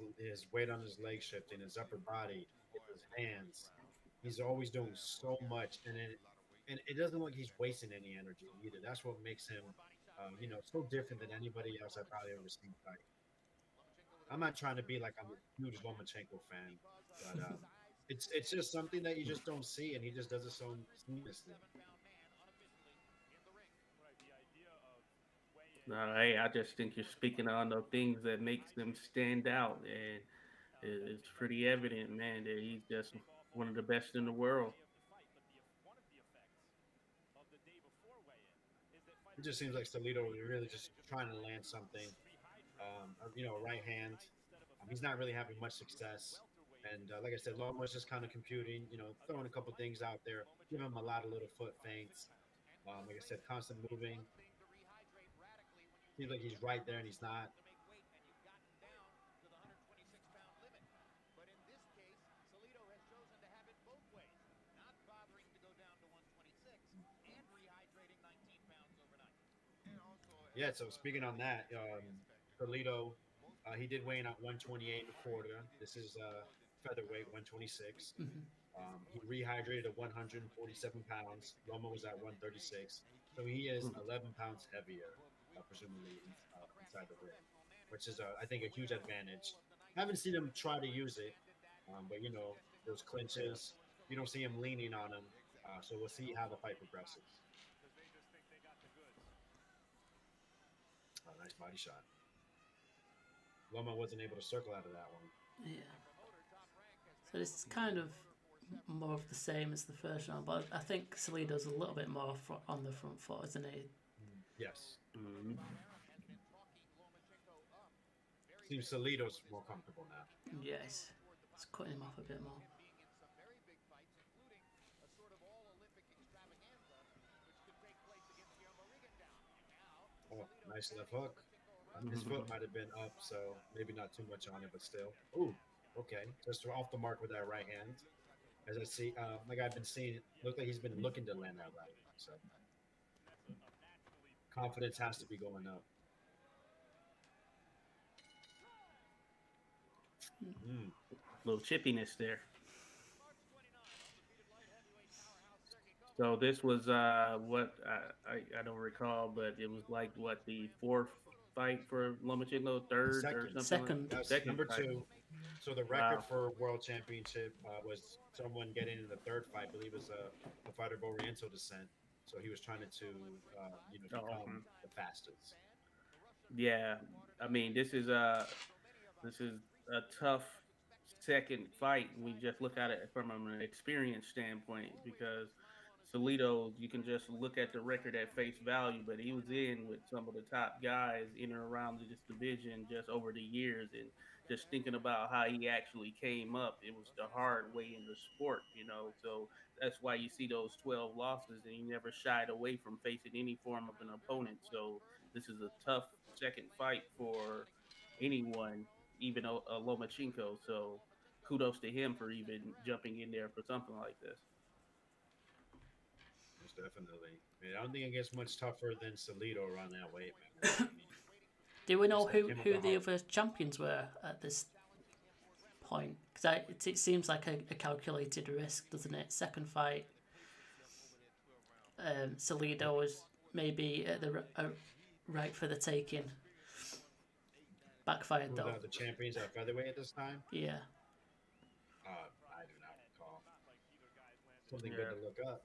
B: weight on his leg shifting, his upper body, it's his hands. He's always doing so much, and it doesn't look like he's wasting any energy either. That's what makes him, so different than anybody else I've probably ever seen fight. I'm not trying to be like I'm a huge Lomachenko fan, but it's just something that you just don't see, and he just does it so seamlessly.
C: Hey, I just think you're speaking on the things that makes them stand out, and it's pretty evident, man, that he's just one of the best in the world.
B: It just seems like Salido is really just trying to land something, right hand. He's not really having much success. And like I said, Loma's just kind of computing, throwing a couple things out there, giving him a lot of little foot feints. Like I said, constant moving. Seems like he's right there and he's not. Yeah, so speaking on that, Salido, he did weigh in at 128 and a quarter. This is featherweight 126.
A: Mm-hmm.
B: He rehydrated at 147 pounds. Loma was at 136. So he is 11 pounds heavier, presumably, inside the ring, which is, I think, a huge advantage. I haven't seen him try to use it, but, those clinches, you don't see him leaning on him. So we'll see how the fight progresses. Nice body shot. Loma wasn't able to circle out of that one.
A: Yeah. So it's kind of more of the same as the first round, but I think Salido's a little bit more on the front foot, isn't he?
B: Yes.
C: Mm-hmm.
B: Seems Salido's more comfortable now.
A: Yes. It's cutting him off a bit more.
B: Oh, nice left hook. His foot might have been up, so maybe not too much on it, but still. Ooh, okay. Just off the mark with that right hand. As I see, like I've been seeing, it looked like he's been looking to land that right. So confidence has to be going up.
C: Little chippiness there. So this was what I don't recall, but it was like what the 4th fight for Lomachenko, 3rd or something.
A: Second.
B: That's
C: Second
B: number
C: fight.
B: 2. So the record for world championship was someone getting in the 3rd fight. I believe it was a fighter of Oriental descent. So he was trying to become the fastest.
C: Yeah, I mean this is a tough second fight. We just look at it from an experience standpoint because Salido, you can just look at the record at face value, but he was in with some of the top guys in and around this division just over the years. And just thinking about how he actually came up, it was the hard way in the sport, So that's why you see those 12 losses, and he never shied away from facing any form of an opponent. So this is a tough second fight for anyone, even a Lomachenko. So kudos to him for even jumping in there for something like this.
B: Most definitely. I don't think it gets much tougher than Salido around that weight, man.
A: Do we know who the other champions were at this point? Because it seems like a calculated risk, doesn't it? Second fight, Salido was maybe at the right for the taking. Backfired though.
B: The champions at featherweight at this time?
A: Yeah.
B: I do not recall. Something good to look up.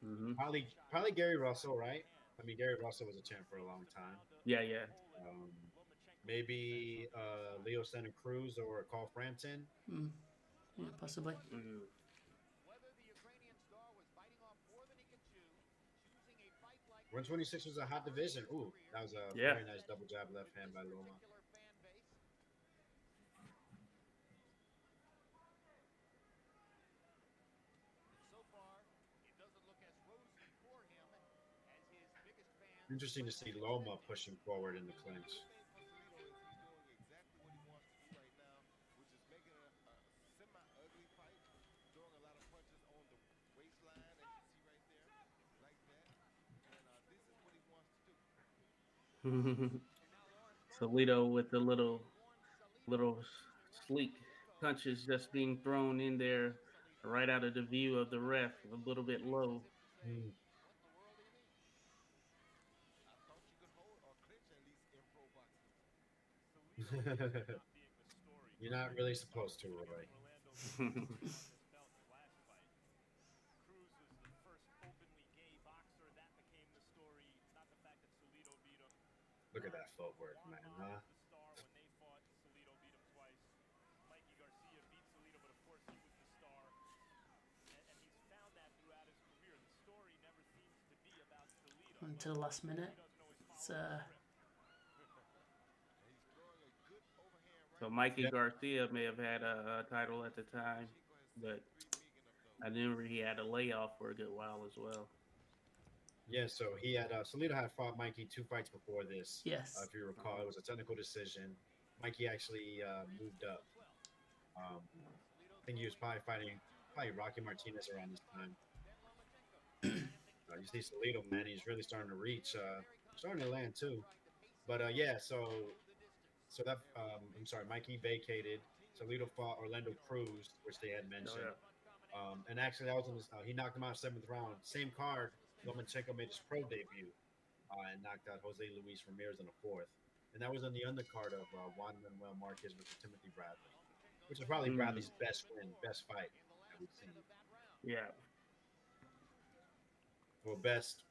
C: Mm-hmm.
B: Probably Gary Russell, right? I mean, Gary Russell was a champ for a long time.
C: Yeah.
B: Maybe Leo Santa Cruz or Carl Frampton.
A: Yeah, possibly.
B: 126 was a hot division. Ooh, that was a very nice double jab left hand by Loma. Interesting to see Loma pushing forward in the clinch.
C: Salido with the little sleek punches just being thrown in there right out of the view of the ref, a little bit low.
B: Mm. You're not really supposed to, Roy. Look at that footwork, man, huh?
A: Until the last minute.
C: So Mikey
B: Yep.
C: Garcia may have had a title at the time, but I remember he had a layoff for a good while as well.
B: Yeah, so he had Salido had fought Mikey 2 fights before this.
A: Yes.
B: If you recall, it was a technical decision. Mikey actually moved up. I think he was probably fighting Rocky Martinez around this time. You see Salido, man, he's really starting to reach, starting to land too. But yeah, so that I'm sorry, Mikey vacated. Salido fought Orlando Cruz, which they had
C: Oh
B: mentioned.
C: yeah.
B: And actually, that was in this, he knocked him out 7th round. Same card, Lomachenko made his pro debut and knocked out Jose Luis Ramirez in the 4th. And that was on the undercard of Juan Manuel Marquez versus Timothy Bradley, which is probably
C: Mm,
B: Bradley's best win, best fight that we've seen.
C: yeah.
B: Well, best,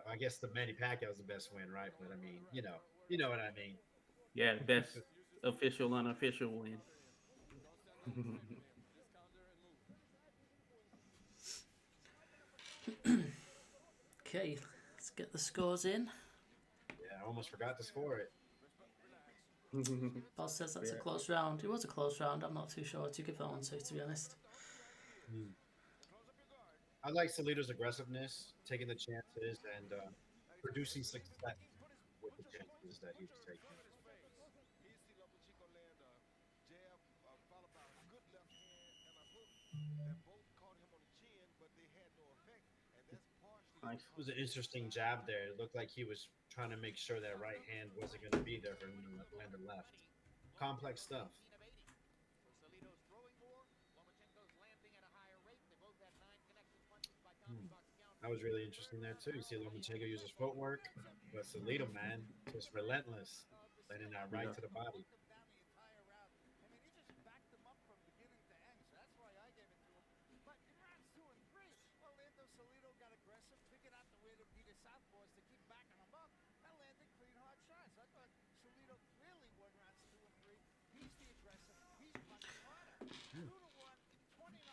B: I guess the Manny Pacquiao's the best win, right? But I mean, you know what I mean.
C: Yeah. Best official unofficial win.
A: Okay, let's get the scores in.
B: Yeah, I almost forgot to score it.
A: Boz says that's a
C: Yeah.
A: close round. It was a close round. I'm not too sure to give that one to be honest.
B: I like Salido's aggressiveness, taking the chances, and producing success with the chances that he was taking.
C: Nice.
B: It was an interesting jab there. It looked like he was trying to make sure that right hand wasn't going to be there for him to land the left. Complex stuff. That was really interesting there too. You see Lomachenko use his footwork, but Salido, man, just relentless, landing that right
C: Yeah.
B: to the body.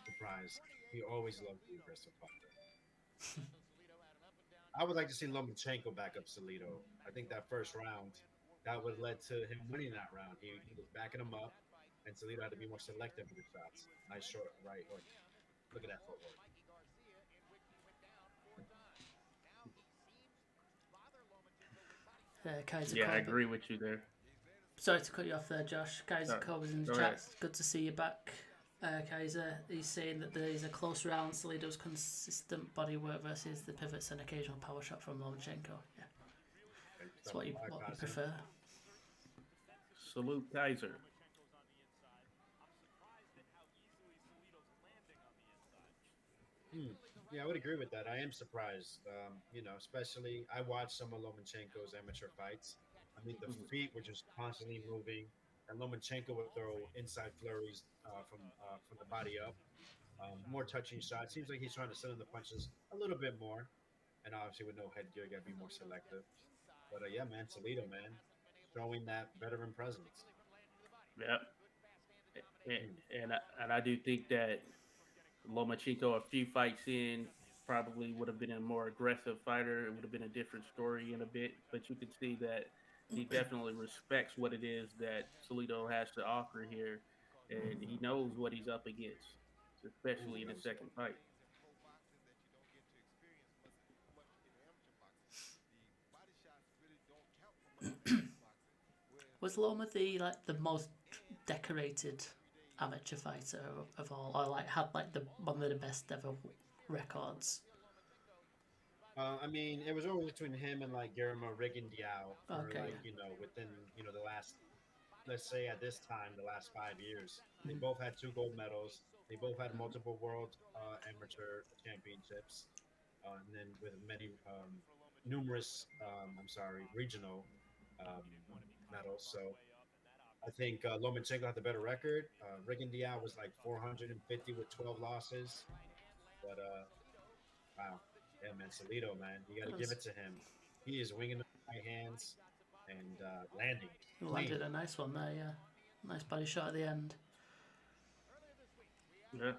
B: Surprise. He always loved the aggressive fighter. I would like to see Lomachenko back up Salido. I think that first round, that would have led to him winning that round. He was backing him up, and Salido had to be more selective with his shots. Nice short right hook. Look at that footwork.
A: Kaiser
C: Yeah, I
A: Kobe.
C: agree with you there.
A: Sorry to cut you off there, Josh. Kaiser
C: Sorry.
A: Kobe's in the
C: Go
A: chat.
C: ahead.
A: Good to see you back, Kaiser. He's saying that there is a close round. Salido's consistent body work versus the pivots and occasional power shot from Lomachenko. Yeah, that's what you prefer.
C: Salute Kaiser.
B: Yeah, I would agree with that. I am surprised. Especially I watched some of Lomachenko's amateur fights. I mean, the feet were just constantly moving, and Lomachenko would throw inside flurries from the body up. More touching shots. Seems like he's trying to set in the punches a little bit more, and obviously with no headgear, you got to be more selective. But yeah, man, Salido, man, showing that veteran presence.
C: Yep. And,
B: Mm.
C: and I do think that Lomachenko, a few fights in, probably would have been a more aggressive fighter. It would have been a different story in a bit. But you can see that he definitely respects what it is that Salido has to offer here, and he knows what he's up against,
B: Ooh,
C: especially in
B: that
C: the
B: was
C: second fight.
A: Was Loma the most decorated amateur fighter of all, or like had like the one of the best ever records?
B: I mean, it was always between him and like Guillermo Rigondeaux for
A: Okay,
B: like
A: yeah.
B: within the last, let's say at this time, the last 5 years. They
A: Mhm.
B: both had two gold medals. They both had multiple world amateur championships, and then with many numerous I'm sorry, regional um, medals. So I think Lomachenko had the better record. Rigondeaux was like 450 with 12 losses, but wow. Yeah, man, Salido, man, you got to
A: That
B: give
A: was,
B: it to him. He is winging the right hands and landing clean.
A: landed a nice one there, yeah. Nice body shot at the end.
C: Yeah.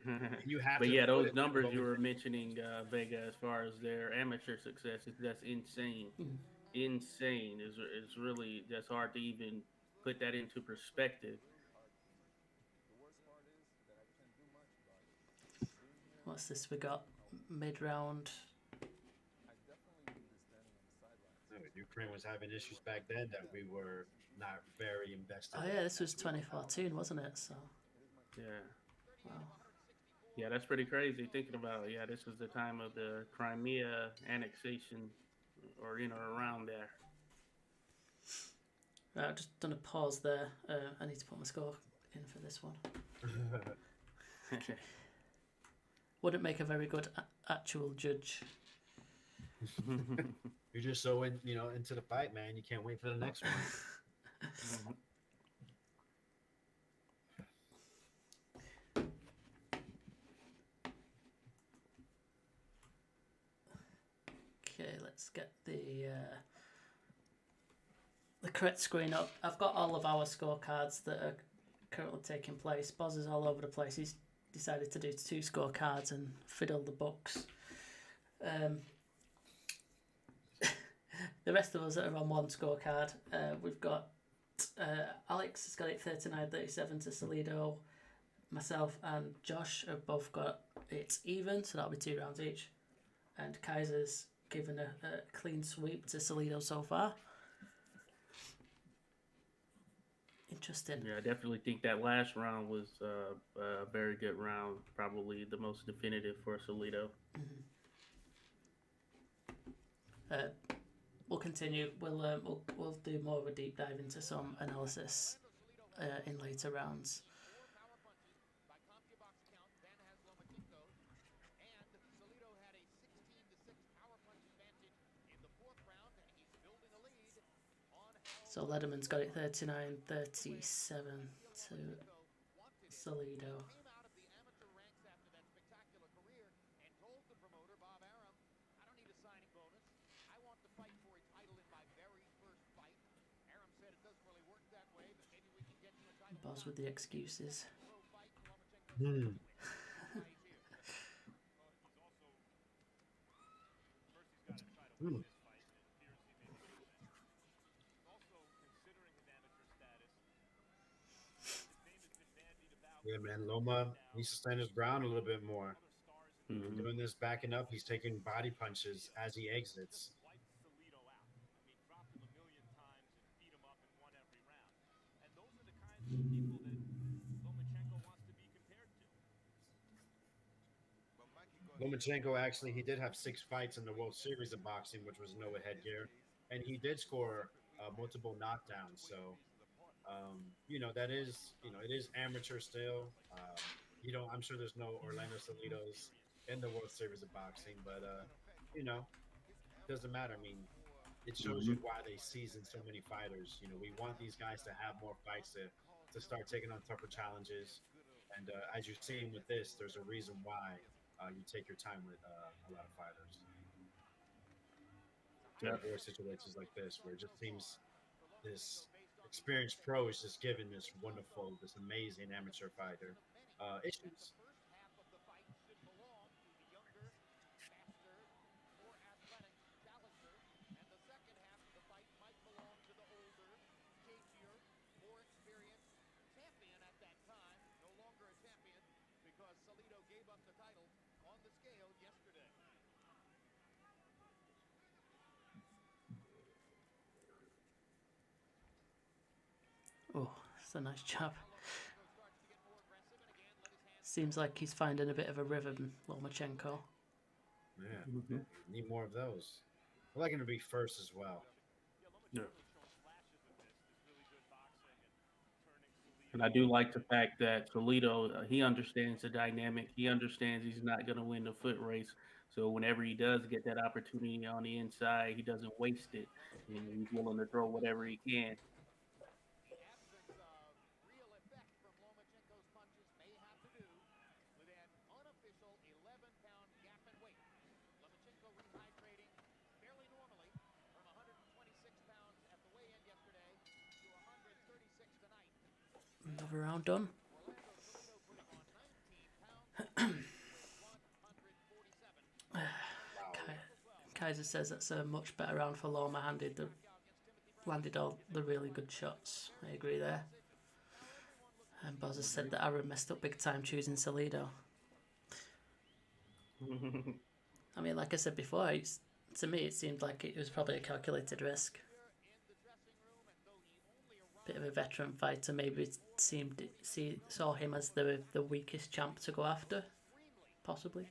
B: And you have
C: But
B: to
C: yeah,
B: put
C: those
B: it through
C: numbers you were
B: Lomachenko.
C: mentioning, Vega, as far as their amateur success, that's insane.
A: Mm.
C: Insane is really that's hard to even put that into perspective.
A: What's this? We got mid round.
B: Ukraine was having issues back then that we were not very invested
A: Oh
B: in.
A: yeah, this was 2014, wasn't it? So
C: Yeah.
A: wow.
C: Yeah, that's pretty crazy thinking about it. Yeah, this was the time of the Crimea annexation or around there.
A: Right, I've just done a pause there. I need to put my score in for this one. Okay. Wouldn't make a very good actual judge.
B: You're just so into the fight, man. You can't wait for the next one.
A: Okay, let's get the correct screen up. I've got all of our scorecards that are currently taking place. Boz is all over the place. He's decided to do 2 scorecards and fiddle the books. The rest of us that are on 1 scorecard, we've got Alex has got it 39-37 to Salido. Myself and Josh have both got it even, so that'll be 2 rounds each. And Kaiser's given a clean sweep to Salido so far. Interesting.
C: Yeah, I definitely think that last round was a very good round. Probably the most definitive for Salido.
A: We'll continue. We'll do more of a deep dive into some analysis in later rounds. So Lederman's got it 39-37 to Salido. Boz with the excuses.
B: Yeah, man, Loma needs to stand his ground a little bit more.
C: Mm-hmm.
B: Doing this backing up, he's taking body punches as he exits. Lomachenko actually, he did have 6 fights in the World Series of boxing, which was no headgear, and he did score multiple knockdowns. So, that is, it is amateur still. I'm sure there's no Orlando Salidos in the World Series of boxing, but doesn't matter. I mean, it shows you why they season so many fighters. We want these guys to have more fights to start taking on tougher challenges. And as you're seeing with this, there's a reason why you take your time with a lot of fighters. To avoid situations like this, where it just seems this experienced pro is just giving this amazing amateur fighter issues.
A: Oh, it's a nice jab. Seems like he's finding a bit of a rhythm, Lomachenko.
B: Yeah, need more of those. I like him to be first as well.
C: Yeah. And I do like the fact that Salido, he understands the dynamic. He understands he's not going to win the foot race. So whenever he does get that opportunity on the inside, he doesn't waste it. And he's willing to throw whatever he can.
A: Another round done. Kaiser says that's a much better round for Loma. Landed all the really good shots. I agree there. And Boz has said that Aaron messed up big time choosing Salido. I mean, like I said before, to me it seemed like it was probably a calculated risk. Bit of a veteran fighter, maybe saw him as the weakest champ to go after, possibly.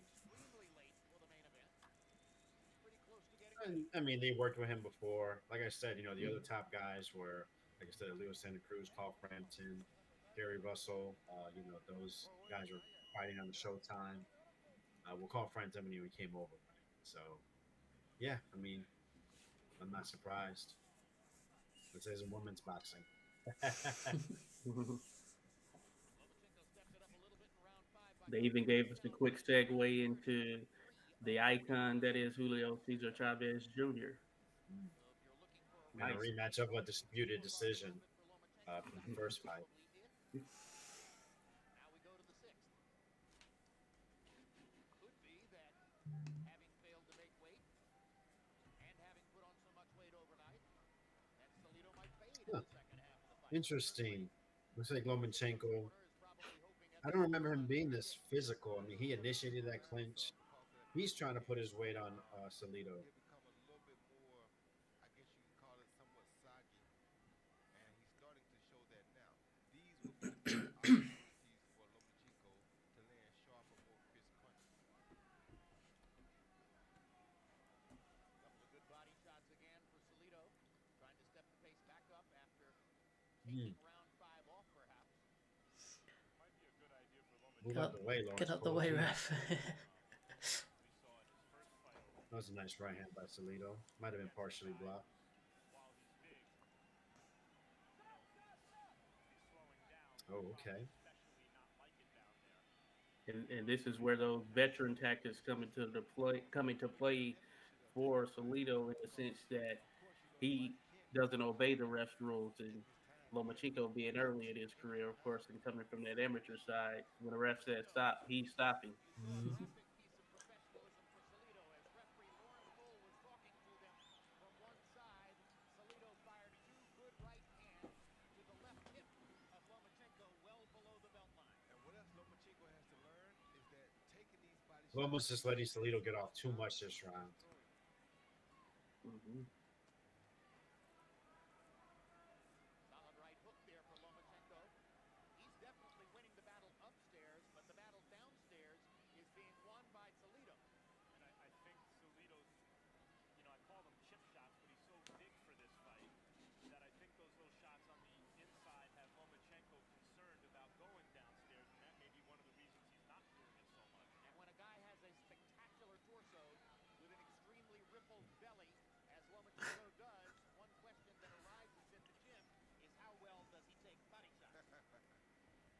B: I mean, they worked with him before. Like I said, the other top guys were, like I said, Leo Santa Cruz, Paul Frampton, Gary Russell. Those guys were fighting on the Showtime. We'll call Frampton when he came over. So, yeah, I mean, I'm not surprised. This isn't women's boxing.
C: They even gave us a quick segue into the icon that is Julio Cesar Chavez Jr.
B: And a rematch of a disputed decision from the first fight. Huh. Interesting. Looks like Lomachenko. I don't remember him being this physical. I mean, he initiated that clinch. He's trying to put his weight on Salido. Move out the way, Lawrence.
A: Get out the way, ref.
B: That was a nice right hand by Salido. Might have been partially blocked. Oh, okay.
C: And this is where those veteran tactics come into play for Salido in the sense that he doesn't obey the ref's rules. And Lomachenko being early in his career, of course, and coming from that amateur side, when the ref says stop, he's stopping.
B: Mm-hmm. Almost just letting Salido get off too much this round.
C: Mm-hmm.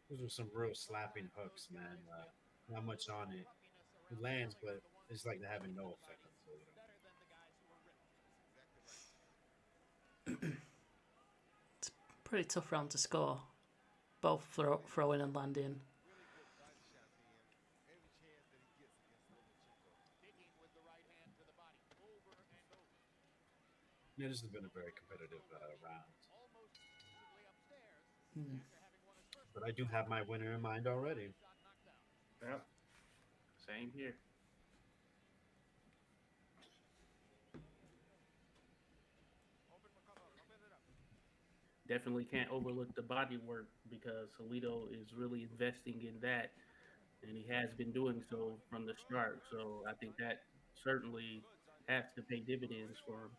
B: Those are some real slapping hooks, man. Not much on it. It lands, but it's like they're having no effect on Salido.
A: It's a pretty tough round to score. Both throwing and landing.
B: Yeah, this has been a very competitive round. But I do have my winner in mind already.
C: Yeah. Same here. definitely can't overlook the body work because Salido is really investing in that, and he has been doing so from the start. So I think that certainly has to pay dividends for him.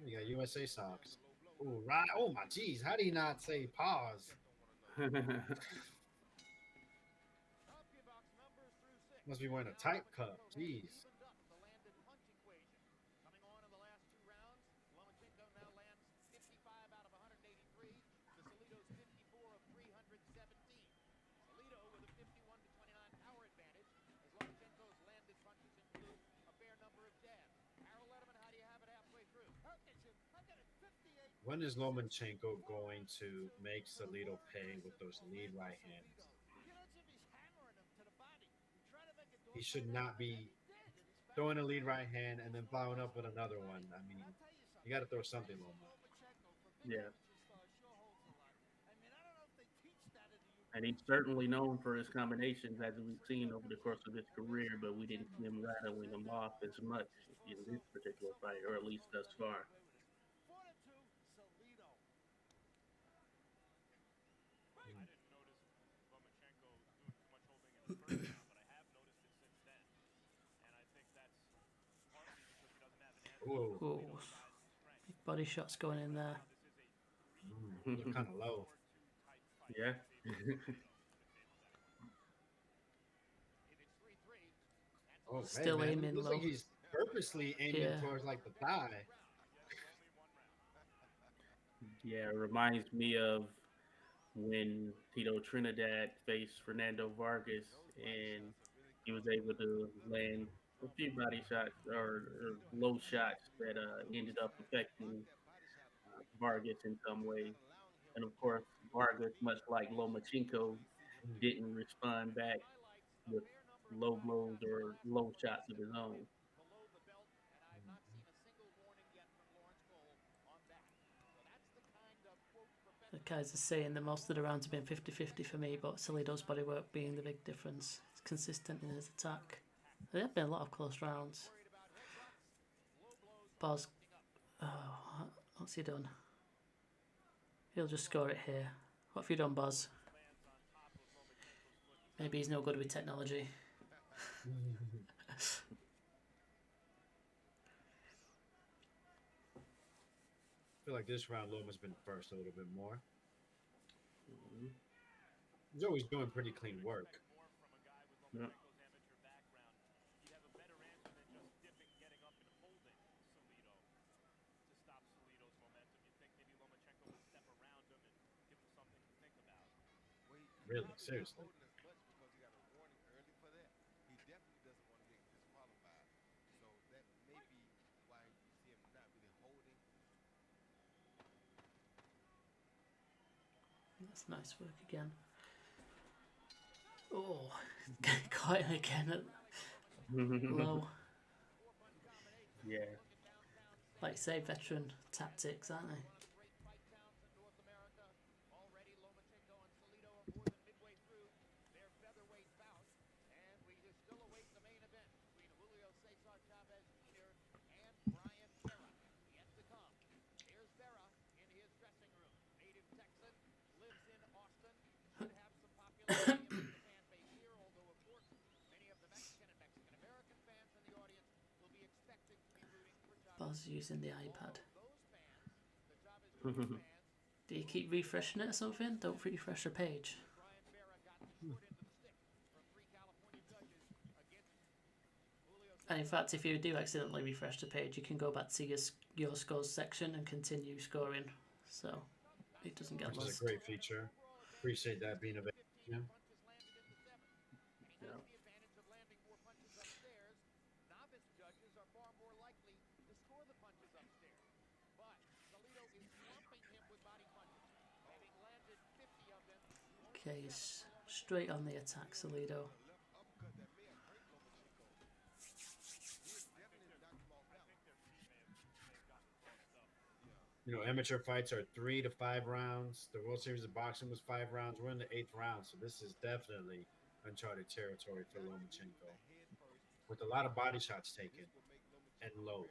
B: You got USA socks. Oh, right. Oh, my geez. How do you not say pause? Must be wearing a tight cup. Jeez. When is Lomachenko going to make Salido pay with those lead right hands? He should not be throwing a lead right hand and then following up with another one. I mean, you got to throw something, Loma.
C: Yeah. And he's certainly known for his combinations, as we've seen over the course of his career, but we didn't see him rattling them off as much in this particular fight, or at least thus far.
B: Ooh,
A: Ooh, big body shots going in there.
B: they're kind of low.
C: Yeah.
B: Oh,
A: Still
B: hey, man.
A: aiming
B: Looks
A: low.
B: like he's purposely aiming
A: Yeah.
B: towards like the thigh.
C: Yeah, it reminds me of when Tito Trinidad faced Fernando Vargas and he was able to land a few body shots or low shots that ended up affecting Vargas in some way. And of course, Vargas, much like Lomachenko, didn't respond back with low blows or low shots of his own.
A: The guys are saying that most of the rounds have been 50-50 for me, but Salido's bodywork being the big difference. It's consistent in his attack. There have been a lot of close rounds. Boz, oh, what's he done? He'll just score it here. What have you done, Boz? Maybe he's no good with technology.
B: I feel like this round Loma's been first a little bit more.
C: Mhm.
B: He's always doing pretty clean work.
C: Yeah.
B: Really, seriously.
A: That's nice work again. Oh, quite again at low.
C: Yeah.
A: Like you say, veteran tactics, aren't they? Buzz using the iPad. Do you keep refreshing it or something? Don't refresh the page. And in fact, if you do accidentally refresh the page, you can go back to your scores section and continue scoring, so it doesn't get
B: Which
A: lost.
B: is a great feature. Appreciate that being available. Yeah.
C: Yeah.
A: Okay, he's straight on the attack, Salido.
B: You know, amateur fights are 3 to 5 rounds. The World Series of Boxing was 5 rounds. We're in the 8th round, so this is definitely uncharted territory for Lomachenko, with a lot of body shots taken and lower.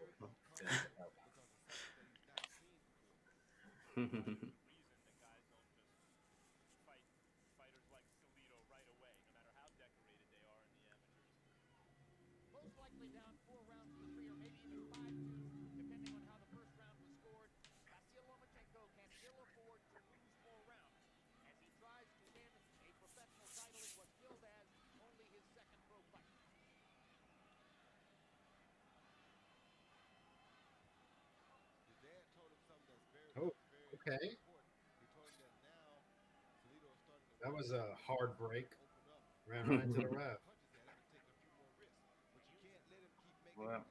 D: Likely down 4 rounds to 3, or maybe even 5-2, depending on how the first round was scored. Vasyl Lomachenko can still afford to lose 4 rounds as he tries to win a professional title in what's billed as only his second pro fight.
B: Oh, okay. That was a hard break. Ran right into the ref.
C: Wow.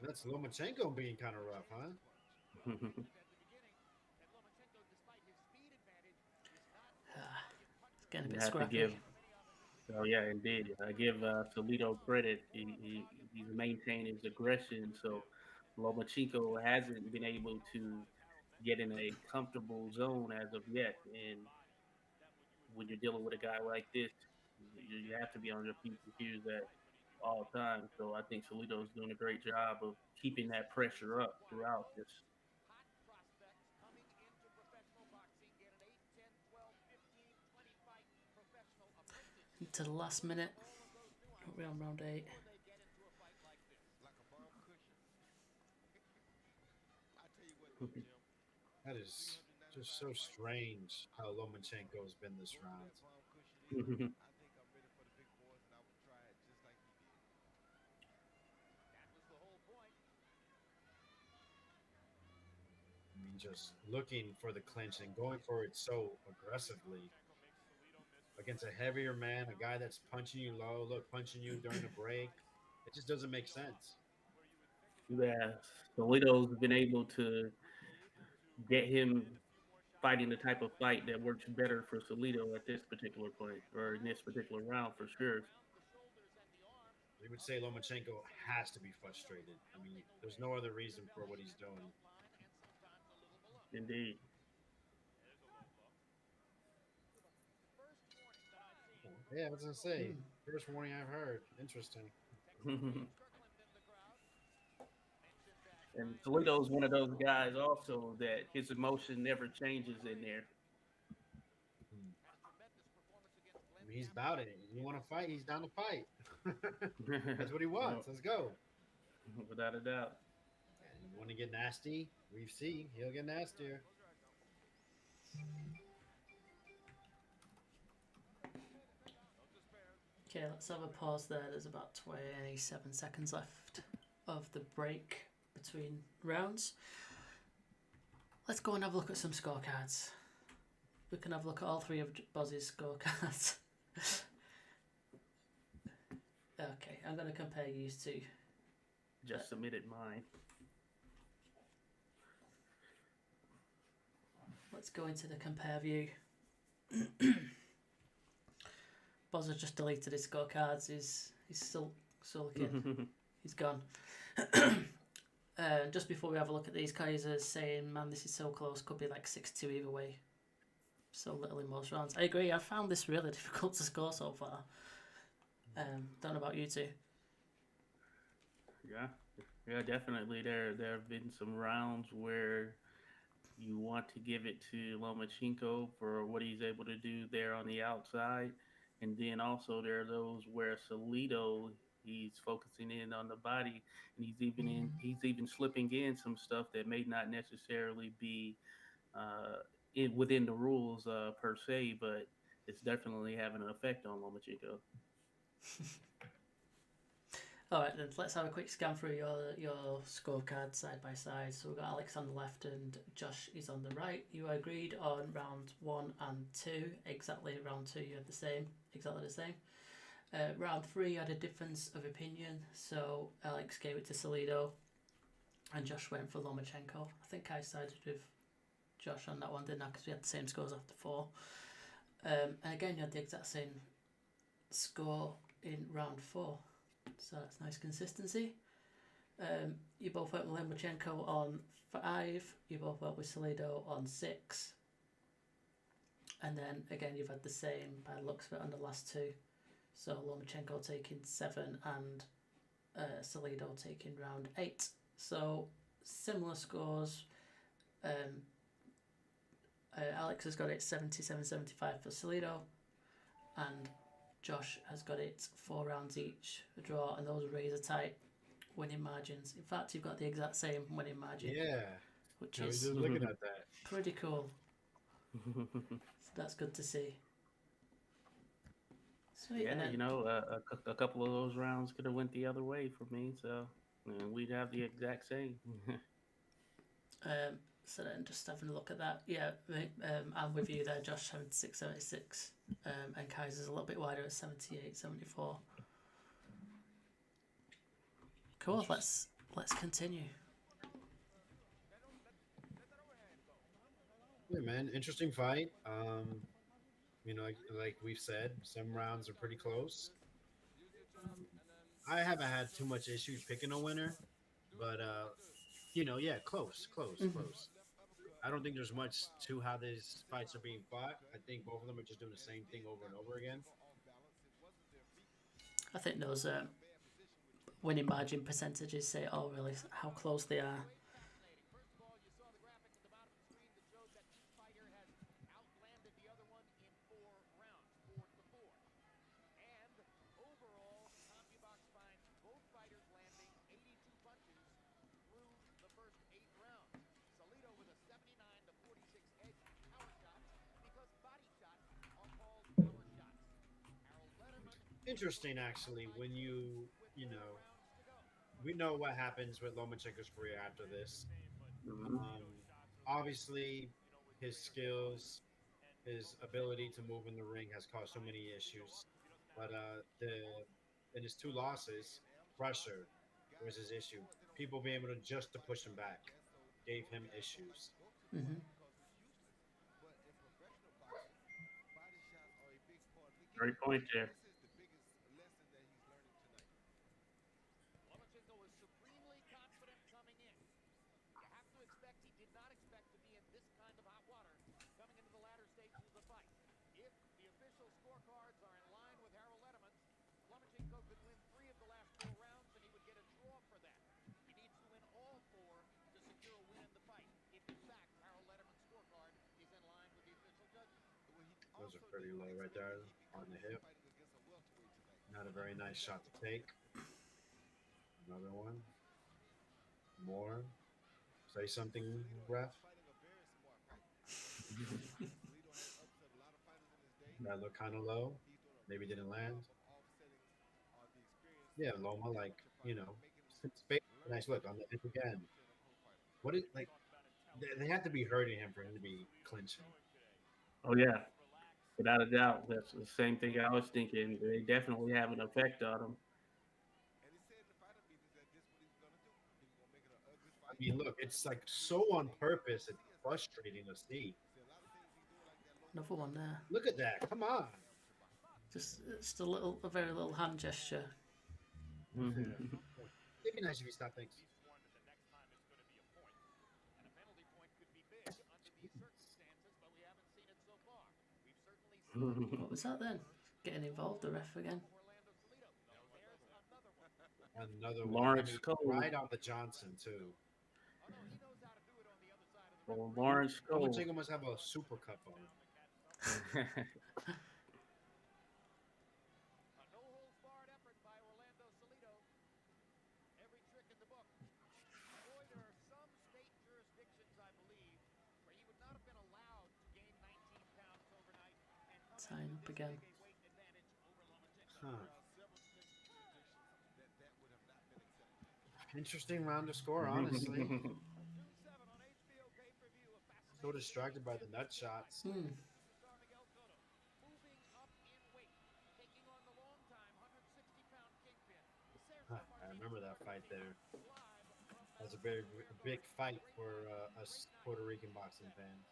B: That's Lomachenko being kind of rough, huh?
A: It's getting a bit
C: You have to
A: scrappy.
C: give. Oh yeah, indeed. I give Salido credit. He's maintained his aggression. So Lomachenko hasn't been able to get in a comfortable zone as of yet. And when you're dealing with a guy like this, you have to be on your P's and Q's at all times. So I think Salido's doing a great job of keeping that pressure up throughout this.
D: Hot prospects coming into professional boxing get an 8, 10, 12, 15, 20 fight professional apprenticeship.
A: To the last minute. We're on round 8.
B: That is just so strange how Lomachenko's been this round. I mean, just looking for the clinch and going for it so aggressively against a heavier man, a guy that's punching you low, punching you during the break. It just doesn't make sense.
C: Yeah, Salido's been able to get him fighting the type of fight that works better for Salido at this particular point or in this particular round for sure.
B: You would say Lomachenko has to be frustrated. I mean, there's no other reason for what he's doing.
C: Indeed.
B: Yeah, I was gonna say, first warning I've heard. Interesting.
C: And Toledo's one of those guys also that his emotion never changes in there.
B: I mean, he's about it. You want to fight? He's down to fight. That's what he wants. Let's go.
C: Without a doubt.
B: And you want to get nasty? We've seen he'll get nastier.
A: Okay, let's have a pause there. There's about 27 seconds left of the break between rounds. Let's go and have a look at some scorecards. We can have a look at all three of Bozzy's scorecards. Okay, I'm going to compare these two.
C: Just submitted mine.
A: Let's go into the compare view. Bozza just deleted his scorecards. He's still looking. He's gone. Just before we have a look at these, Kaiser's saying, man, this is so close. Could be like 6-2 either way. So little in most rounds. I agree. I found this really difficult to score so far. Don't know about you two.
C: Yeah, definitely. There have been some rounds where you want to give it to Lomachenko for what he's able to do there on the outside. And then also there are those where Salido, he's focusing in on the body, and he's even slipping in some stuff that may not necessarily be within the rules per se, but it's definitely having an effect on Lomachenko.
A: All right, then let's have a quick scan through your scorecard side by side. So we've got Alex on the left and Josh is on the right. You agreed on round 1 and 2. Exactly, round 2 you had exactly the same. Round 3 you had a difference of opinion. So Alex gave it to Salido and Josh went for Lomachenko. I think I sided with Josh on that one, didn't I? Because we had the same scores after 4. And again, you had the exact same score in round 4. So that's nice consistency. You both went with Lomachenko on 5. You both went with Salido on 6. And then again, you've had the same by the looks of it on the last 2. So Lomachenko taking 7 and Salido taking round 8. So similar scores. Alex has got it 77-75 for Salido, and Josh has got it 4 rounds each, a draw, and those are razor tight winning margins. In fact, you've got the exact same winning margin.
B: Yeah.
A: Which
B: I was
A: is
B: just looking at that.
A: pretty cool. So that's good to see. Sweet.
C: Yeah,
A: Then,
C: you know, a couple of those rounds could have went the other way for me, so we'd have the exact same.
A: so then just having a look at that. Yeah, I'm with you there, Josh, 76-76. And Kaiser's a little bit wider at 78-74. Cool, let's continue.
B: Yeah, man, interesting fight. You know, like we've said, some rounds are pretty close. I haven't had too much issues picking a winner, but you know, yeah, close. I don't think there's much to how these fights are being fought. I think both of them are just doing the same thing over and over again.
A: I think those winning margin percentages say all really how close they are.
D: First of all, you saw the graphic at the bottom of the screen that showed that each fighter has outlanded the other one in 4 rounds, 4-4. And overall, CompuBox finds both fighters landing 82 punches through the first 8 rounds. Salido with a 79-46 edge in power shots because body shots are called power shots. Harold Letterman.
B: Interesting, actually, when you know, we know what happens with Lomachenko's career after this. Obviously, his skills, his ability to move in the ring has caused so many issues. But in his 2 losses, pressure was his issue. People being able to just to push him back gave him issues.
A: Mm-hmm.
C: Great point there.
D: Lomachenko was supremely confident coming in. You have to expect he did not expect to be in this kind of hot water coming into the latter stages of the fight. If the official scorecards are in line with Harold Letterman's, Lomachenko could win 3 of the last 4 rounds and he would get a draw for that. He needs to win all 4 to secure a win in the fight. If in fact Harold Letterman's scorecard is in line with the official judgment.
B: Those are pretty low right there on the hip. Not a very nice shot to take. Another one. More. Say something, ref. That looked kind of low. Maybe didn't land. Yeah, Loma, like, you know, nice look on the hip again. What is, like, they have to be hurting him for him to be clinching.
C: Oh yeah, without a doubt. That's the same thing I was thinking. They definitely have an effect on him.
B: I mean, look, it's like so on purpose. It's frustrating to see.
A: Another one there.
B: Look at that. Come on.
A: Just a very little hand gesture.
B: It'd be nice if you stop things.
D: And a penalty point could be big under these circumstances, but we haven't seen it so far. We've certainly seen
A: What was that then? Getting involved, the ref again.
D: Orlando Salido. There's another one.
B: Another one.
C: Lawrence
B: I mean,
C: Cole.
B: right on the Johnson, too.
D: Although he knows how to do it on the other side of the
C: Well, Lawrence Cole.
B: Lomachenko must have a super cup on.
D: A no-holds-barred effort by Orlando Salido. Every trick in the book. Boy, there are some state jurisdictions, I believe, where he would not have been allowed to gain 19 pounds overnight and come
A: Tying
D: into
A: up
D: this
A: again.
D: big a weight advantage over Lomachenko.
B: Huh. Interesting round to score, honestly.
D: June 7 on HBO pay-per-view, a fascinating
B: So distracted by the nut shots.
A: Hmm.
D: Superstar Miguel Cotto moving up in weight, taking on the long-time 160-pound kingpin.
B: I remember that fight there. That was a very big fight for us Puerto Rican boxing fans.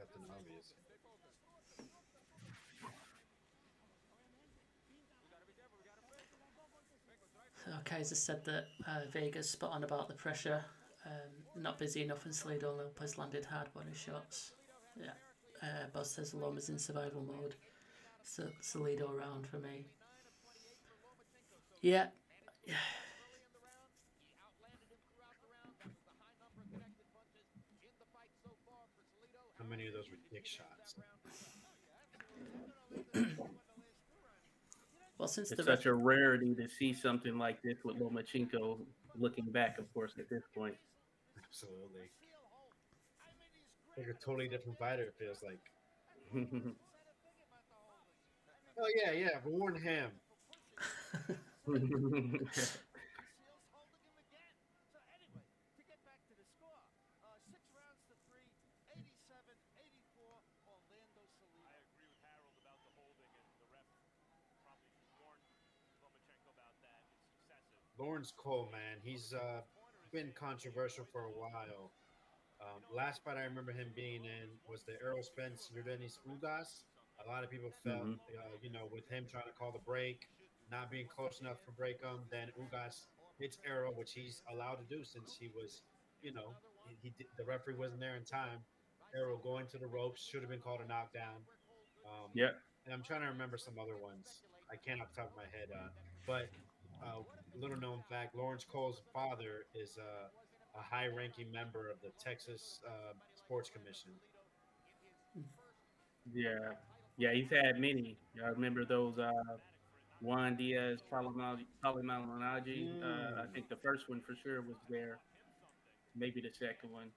B: Captain Obvious.
A: Kaiser said that Vega's spot on about the pressure. Not busy enough, and Salido Lopez landed hard body shots. Yeah. Boz says Loma's in survival mode. So Salido around for me. Yeah.
B: How many of those were dick shots?
A: Well, since
C: It's
A: the
C: such a rarity to see something like this with Lomachenko looking back, of course, at this point.
B: Absolutely. Like a totally different fighter, it feels like. Oh, yeah, warn him.
D: Orlando Salido. I agree with Harold about the holding, and the ref probably warned Lomachenko about that. It's excessive.
B: Lawrence Cole, man, he's been controversial for a while. Last fight I remember him being in was the Errol Spence Dennis Ugas. A lot of people felt,
C: Mhm.
B: with him trying to call the break, not being close enough to break him. Then Ugas hits Errol, which he's allowed to do since he was, the referee wasn't there in time. Errol going to the ropes should have been called a knockdown.
C: Yeah.
B: And I'm trying to remember some other ones. I can't off the top of my head. But little known fact: Lawrence Cole's father is a high-ranking member of the Texas Sports Commission.
C: Yeah. Yeah, he's had many. I remember those Juan Diaz Palimalonaji. I think the first one for sure was there. Maybe the second one.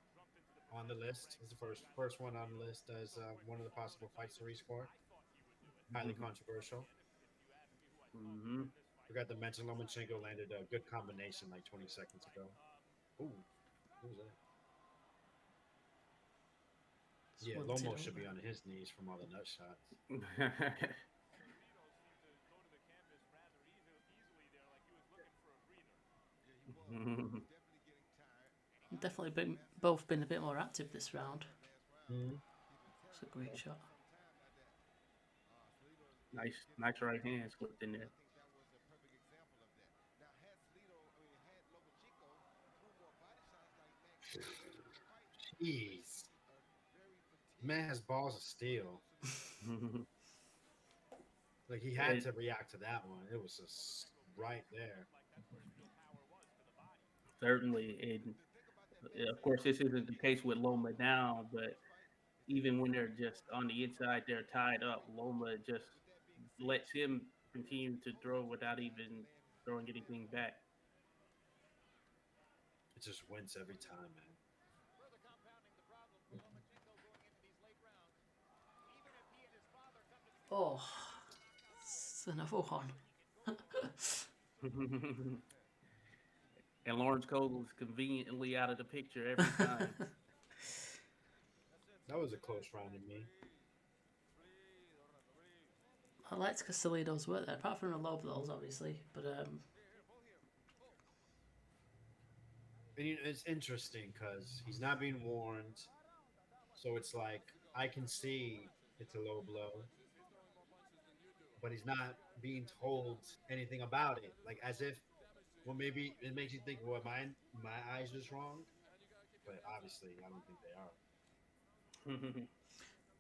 B: On the list. He's the first one on the list as one of the possible fights to rescore. Highly controversial.
C: Mm-hmm.
B: Forgot to mention Lomachenko landed a good combination like 20 seconds ago. Ooh, who was that? Yeah, Lomo should be on his knees from all the nut shots.
A: Definitely both been a bit more active this round.
B: Mm-hmm.
A: It's a great shot.
C: Nice right hand slipped in there.
B: Jeez. Man has balls of steel. Like he had to react to that one. It was just right there.
C: Certainly. And of course, this isn't the case with Loma now, but even when they're just on the inside, they're tied up. Loma just lets him continue to throw without even throwing anything back.
B: It just wins every time, man.
A: Oh, it's another one.
C: And Lawrence Cole is conveniently out of the picture every time.
B: That was a close round to me.
A: I liked Salido's work there, apart from the low blows, obviously. But
B: And it's interesting because he's not being warned, so it's like I can see it's a low blow, but he's not being told anything about it. Like as if, well, maybe it makes you think, well, my eyes just wrong, but obviously I don't think they are.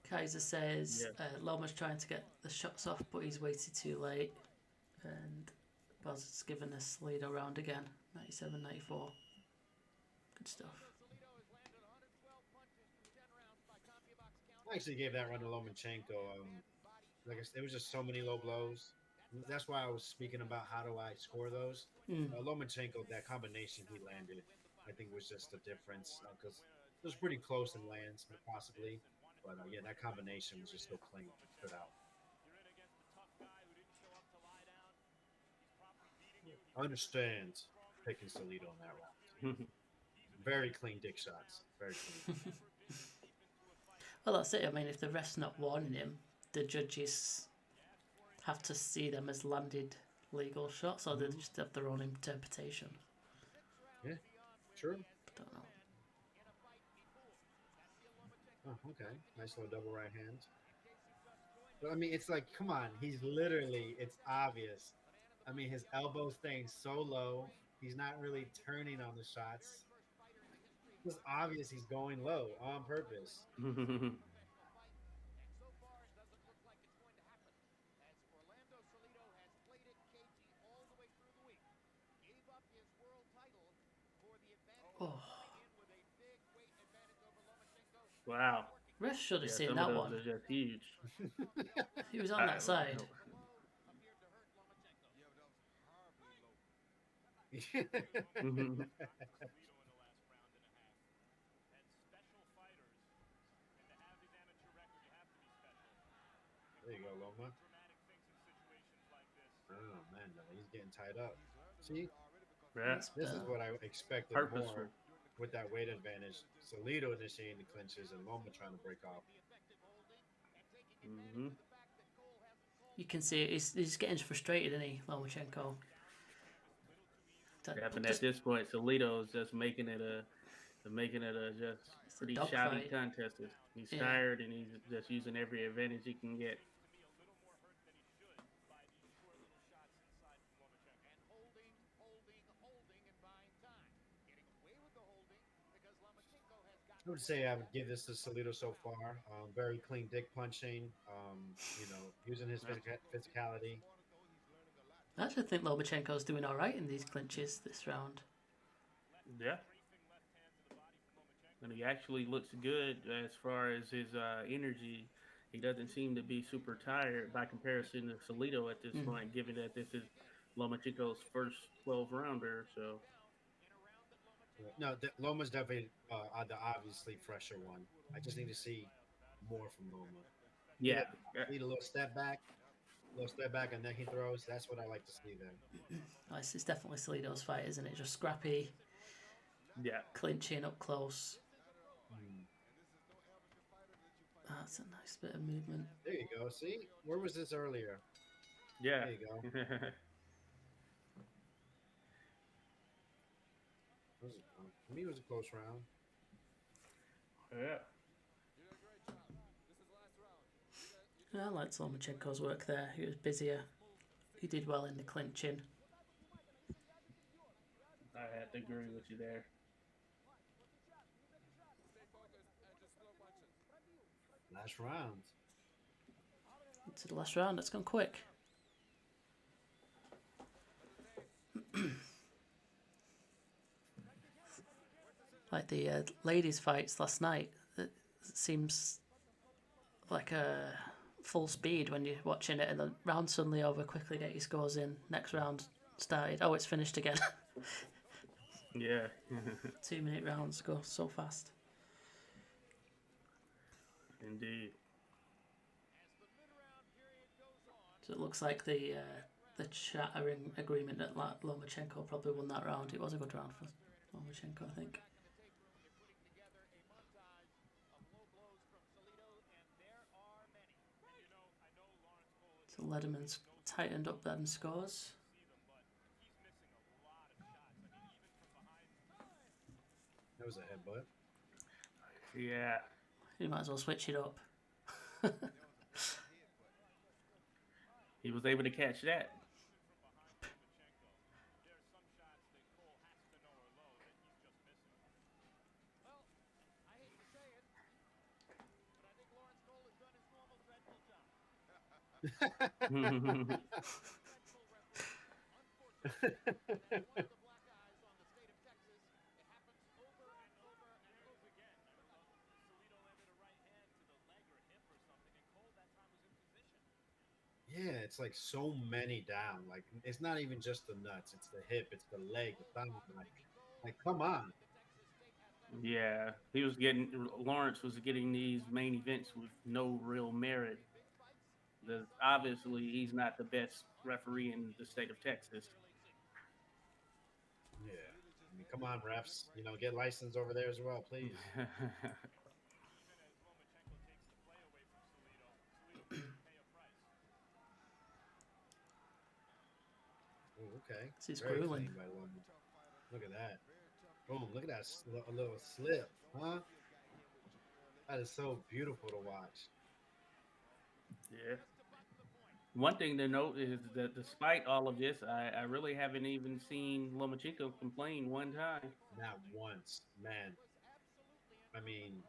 A: Kaiser says Loma's trying to get the shots off, but he's waited too late. And Buzz has given us Salido round again, 97-94. Good stuff.
B: I actually gave that run to Lomachenko. Like I said, there was just so many low blows. That's why I was speaking about how do I score those. Lomachenko, that combination he landed, I think was just the difference because it was pretty close in lands, possibly. But yeah, that combination was just so clean. It stood out. I understand picking Salido in that round. Very clean dick shots. Very clean.
A: Well, that's it. I mean, if the ref's not warning him, the judges have to see them as landed legal shots, or they just have their own interpretation.
B: Yeah, true.
A: I don't know.
B: Oh, okay. Nice little double right hand. But I mean, it's like, come on. He's literally, it's obvious. I mean, his elbow's staying so low. He's not really turning on the shots. It's obvious he's going low on purpose.
D: And so far, it doesn't look like it's going to happen, as Orlando Salido has played it cagey all the way through the week. Gave up his world title for the advantage of
A: Oh,
D: coming in with a big weight advantage over Lomachenko.
C: Wow.
A: ref should have
C: Yeah,
A: seen
C: some of
A: that
C: those
A: one.
C: are just huge.
A: He was on
C: I,
A: that side.
D: The blow appeared to hurt Lomachenko.
E: Yeah, but that was horribly low.
C: Mhm.
B: There you go, Loma. Oh man, no, he's getting tied up. See,
C: Yeah,
A: That's
B: this is
A: better.
B: what I expected
C: purposeful.
B: more with that weight advantage. Salido initiating the clinches and Loma trying to break off.
C: Hmm.
A: You can see it. He's getting frustrated, isn't he, Lomachenko?
C: Yeah, and at this point, Salido's just making it a just
A: It's a
C: pretty
A: dog
C: shoddy
A: fight.
C: contest. He's
A: Yeah.
C: tired and he's just using every advantage he can get.
D: And holding, and buying time. Getting away with the holding because Lomachenko has got.
B: I would say I would give this to Salido so far. Very clean dick punching. Using his physicality.
A: I actually think Lomachenko's doing all right in these clinches this round.
C: Yeah. And he actually looks good as far as his energy. He doesn't seem to be super tired by comparison to Salido at this point, given that this is Lomachenko's first 12 rounder. So,
B: No, Loma's definitely the obviously fresher one. I just need to see more from Loma.
C: yeah.
B: Need a little step back, and then he throws. That's what I like to see there.
A: It's definitely Salido's fight, isn't it? Just scrappy,
C: Yeah.
A: clinching up close.
B: Hmm.
A: That's a nice bit of movement.
B: There you go. See, where was this earlier?
C: Yeah.
B: There you go. To me, it was a close round.
C: Yeah.
A: I liked Lomachenko's work there. He was busier. He did well in the clinching.
C: I had to agree with you there.
B: Last round.
A: To the last round. It's gone quick. Like the ladies' fights last night, it seems like a full speed when you're watching it, and the round suddenly over, quickly get your scores in. Next round started. Oh, it's finished again.
C: Yeah.
A: 2-minute rounds go so fast.
C: Indeed.
A: So it looks like the chat are in agreement that Lomachenko probably won that round. It was a good round for Lomachenko, I think. So Lederman's tightened up them scores.
B: That was a headbutt.
C: Yeah.
A: You might as well switch it up.
C: He was able to catch that.
D: Well, I hate to say it, but I think Lawrence Cole has done his normal dreadful job. Unfortunately, one of the black eyes on the state of Texas. It happens over and over and over again. Salido landed a right hand to the leg or hip or something, and Cole that time was in position.
B: Yeah, it's like so many down. Like it's not even just the nuts; it's the hip, it's the leg, the thumb. Like come on.
C: Yeah. Lawrence was getting these main events with no real merit. Obviously, he's not the best referee in the state of Texas.
B: Yeah, I mean, come on, refs. Get licensed over there as well, please. Ooh, okay.
A: This is
B: Very
A: grueling.
B: clean by Loma. Look at that. Boom! Look at that. A little slip, huh? That is so beautiful to watch.
C: Yeah. One thing to note is that despite all of this, I really haven't even seen Lomachenko complain one time.
B: Not once, man. I mean,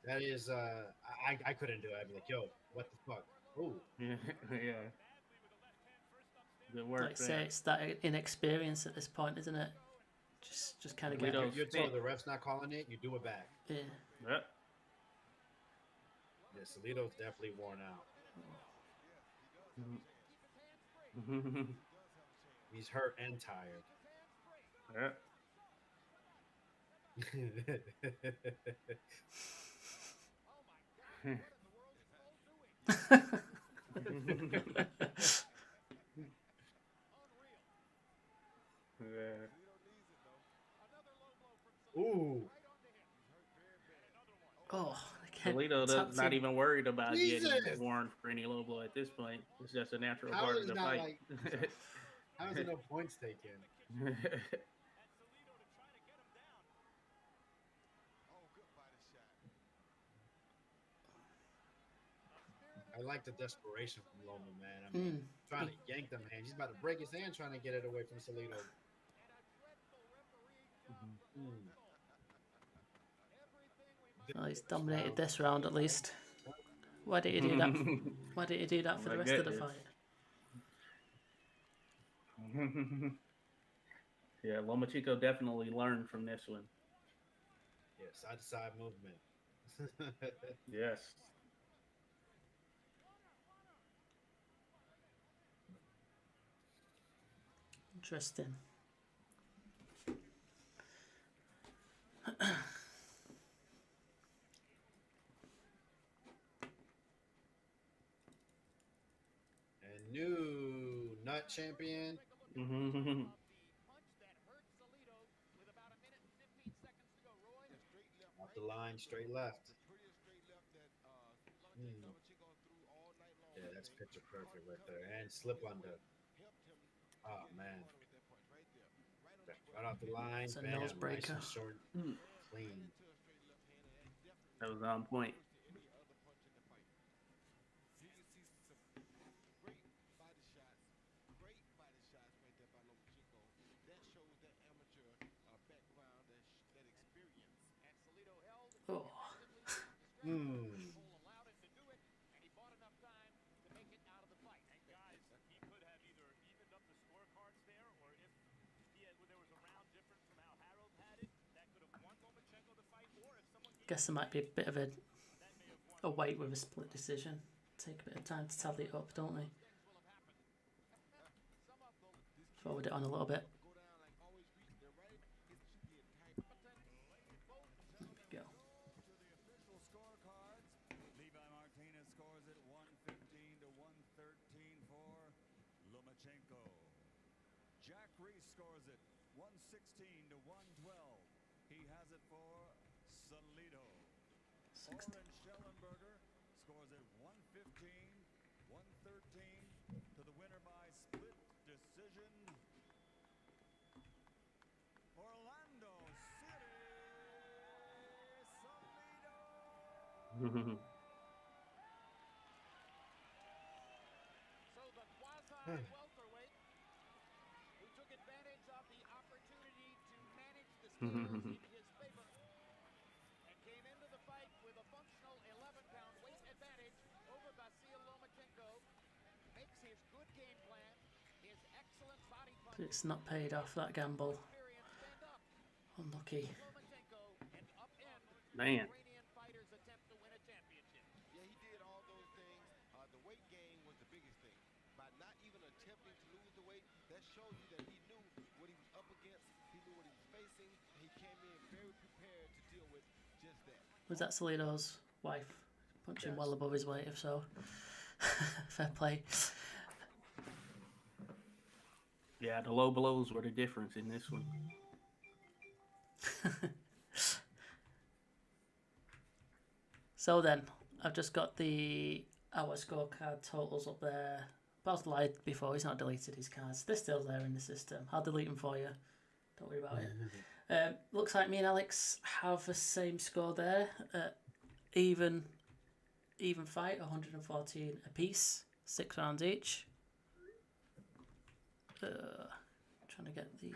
B: that is I couldn't do it. I'd be like, yo, what the fuck? Ooh.
C: Yeah, yeah. Good
A: Like
C: work
A: say,
C: there.
A: it's that inexperience at this point, isn't it? Just kind of
B: When
A: get.
C: Salido's
B: you're told
C: spit.
B: the ref's not calling it, you do it back.
A: Yeah.
C: Yep.
B: Yeah, Salido's definitely worn out. He's hurt and tired.
C: Yep. Yeah.
B: Ooh,
A: Oh, again,
C: Salido not even worried about
B: Jesus!
C: getting warned for any low blow at this point. It's just a natural
B: How
C: part
B: is
C: of the
B: not
C: fight.
B: like- how is there no points taken?
E: Oh, good body shot.
B: I like the desperation from Loma, man. I mean, trying to yank them hands. He's about to break his hand trying to get it away from Salido.
A: Well, he's dominated this round at least. Why did he do that? Why did he do that for the
C: My
A: rest of the
C: goodness.
A: fight?
C: Yeah, Lomachenko definitely learned from this one.
B: Yeah, side to side movement.
C: Yes.
A: Interesting.
B: And new nut champion. Off the line, straight left. Yeah, that's picture perfect right there. And slip under. Oh, man. Right off the line.
A: It's a
B: Bam.
A: nose
B: Nice
A: breaker.
B: and short. Clean.
C: That was on point.
A: Oh, guess there might be a bit of a wait with a split decision. Take a bit of time to tally it up, don't they? Forward it on a little bit. There we go.
F: Levi Martinez scores it 115 to 113 for Lomachenko. Jack Reese scores it 116 to 112. He has it for Salido.
A: 60.
F: Oren Schellenberger scores it 115 113 to the winner by split decision. Orlando Salido.
D: So the quasi-welterweight who took advantage of the opportunity to manage the scales in his favor and came into the fight with a functional 11-pound weight advantage over Vasyl Lomachenko, makes his good game plan, his excellent body punch.
A: It's not paid off, that gamble.
D: Experience stand up.
A: Unlucky.
D: Lomachenko and upend
C: Man.
D: Iranian fighter's attempt to win a championship.
E: Yeah, he did all those things. The weight gain was the biggest thing. By not even attempting to lose the weight, that shows you that he knew what he was up against. He knew what he was facing. And he came in very prepared to deal with just that.
A: Was that Salido's wife? Punching
B: Yes.
A: well above his weight, if so. Fair play.
C: Yeah, the low blows were the difference in this one.
A: So then, I've just got our scorecard totals up there. Baz lied before, he's not deleted his cards. They're still there in the system. I'll delete them for you. Don't worry about it. Looks like me and Alex have the same score there. even fight, 114 apiece, 6 rounds each. Trying to get the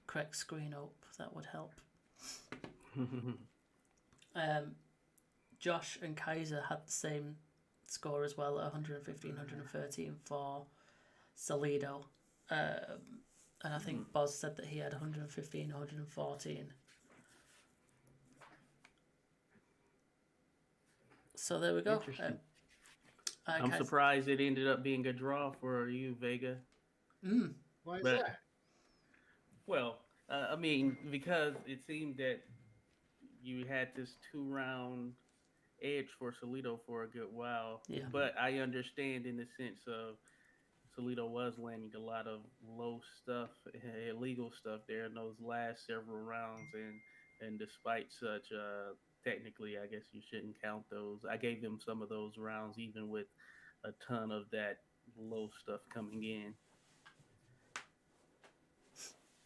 A: correct screen up, that would help. Josh and Kaiser had the same score as well at 115, 113 for Salido. And I think Boz said that he had 115, 114. So there we go.
C: Interesting. I'm surprised it ended up being a draw for you, Vega.
B: Why is that?
C: Well, I mean, because it seemed that you had this 2-round edge for Salido for a good while.
A: Yeah.
C: But I understand in the sense of Salido was landing a lot of low stuff, illegal stuff there in those last several rounds. And despite such, technically, I guess you shouldn't count those. I gave them some of those rounds, even with a ton of that low stuff coming in.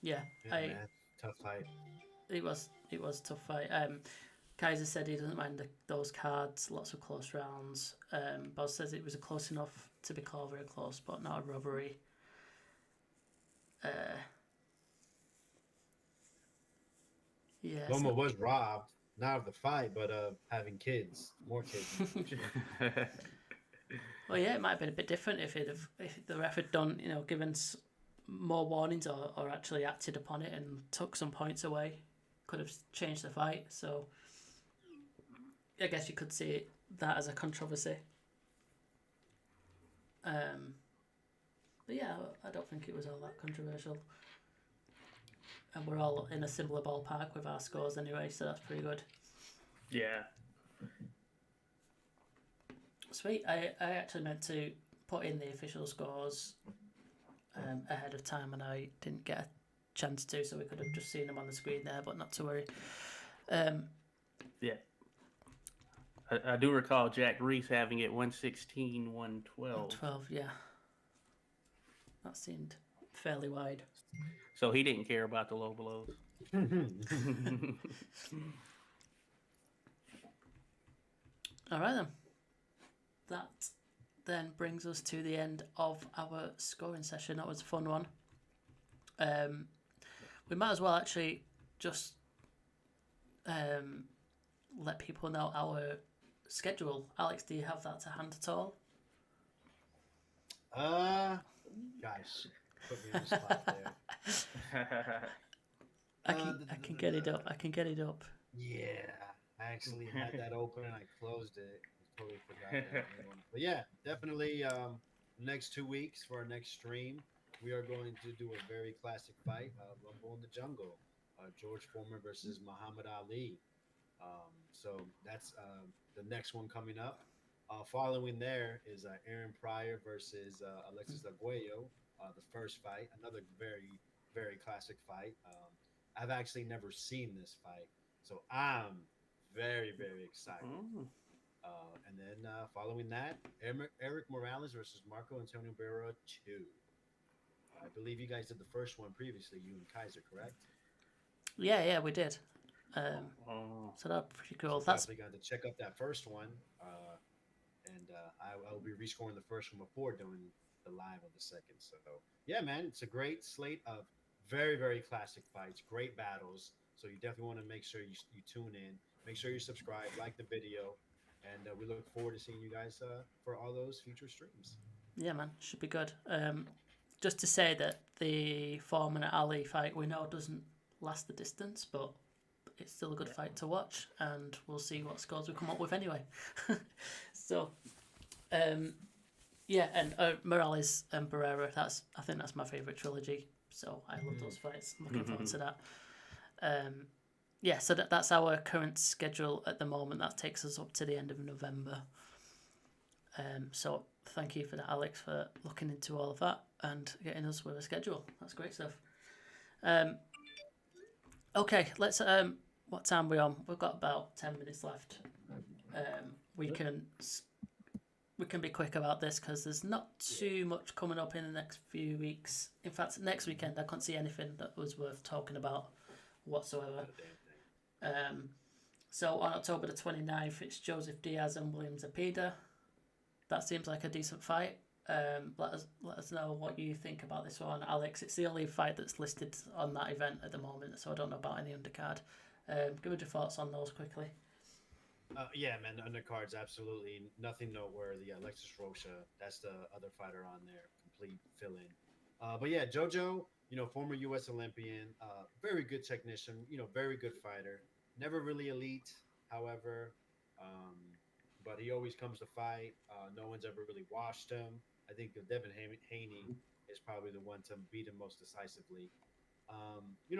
A: Yeah,
B: Man, tough fight.
A: It was a tough fight. Kaiser said he doesn't mind those cards, lots of close rounds. Boz says it was close enough to be called very close, but not a robbery. Yeah.
B: Loma was robbed, not of the fight, but of having kids, more kids.
A: Well, yeah, it might have been a bit different if the ref had done, given more warnings or actually acted upon it and took some points away. Could have changed the fight. So I guess you could see that as a controversy. But yeah, I don't think it was all that controversial. And we're all in a similar ballpark with our scores anyway, so that's pretty good.
C: Yeah.
A: Sweet. I actually meant to put in the official scores ahead of time, and I didn't get a chance to, so we could have just seen them on the screen there, but not to worry.
C: Yeah. I do recall Jack Reese having it 116, 112.
A: 112, yeah. That seemed fairly wide.
C: So he didn't care about the low blows.
A: All right, then. That then brings us to the end of our scoring session. That was a fun one. We might as well actually just let people know our schedule. Alex, do you have that to hand at all?
B: Guys, put me in the spot there.
A: I can get it up. I can get it up.
B: Yeah, I actually had that open and I closed it. I totally forgot that one. But yeah, definitely next 2 weeks for our next stream, we are going to do a very classic fight, Rumble in the Jungle, George Foreman versus Muhammad Ali. So that's the next one coming up. Following there is Aaron Pryor versus Alexis Arguello, the first fight, another very, very classic fight. I've actually never seen this fight, so I'm very, very excited. And then following that, Eric Morales versus Marco Antonio Barrera 2. I believe you guys did the first one previously, you and Kaiser, correct?
A: Yeah, we did. So that's pretty cool.
B: So
A: That's
B: definitely got to check up that first one. And I will be rescoring the first one before doing the live of the second. So yeah, man, it's a great slate of very, very classic fights, great battles. So you definitely want to make sure you tune in, make sure you subscribe, like the video, and we look forward to seeing you guys for all those future streams.
A: Yeah, man, should be good. Just to say that the Foreman and Ali fight we know doesn't last the distance, but it's still a good fight to watch, and we'll see what scores we come up with anyway. So, yeah, and Morales and Barrera, I think that's my favourite trilogy, so I love those fights. I'm looking forward to that. Yeah, so that's our current schedule at the moment. That takes us up to the end of November. So thank you for that, Alex, for looking into all of that and getting us with a schedule. That's great stuff. Okay, let's. What time are we on? We've got about 10 minutes left. We can be quick about this because there's not too much coming up in the next few weeks. In fact, next weekend I couldn't see anything that was worth talking about whatsoever. So on October the 29th, it's Joseph Diaz and William Zapeda. That seems like a decent fight. Let us know what you think about this one, Alex. It's the only fight that's listed on that event at the moment, so I don't know about any undercard. Give us your thoughts on those quickly.
B: Yeah, man, the undercard's absolutely nothing noteworthy. Alexis Rocha, that's the other fighter on there, complete fill-in. But yeah, Jojo, former U.S. Olympian, very good technician, very good fighter. Never really elite, however, um, but he always comes to fight. No one's ever really washed him. I think Devin Haney is probably the one to beat him most decisively.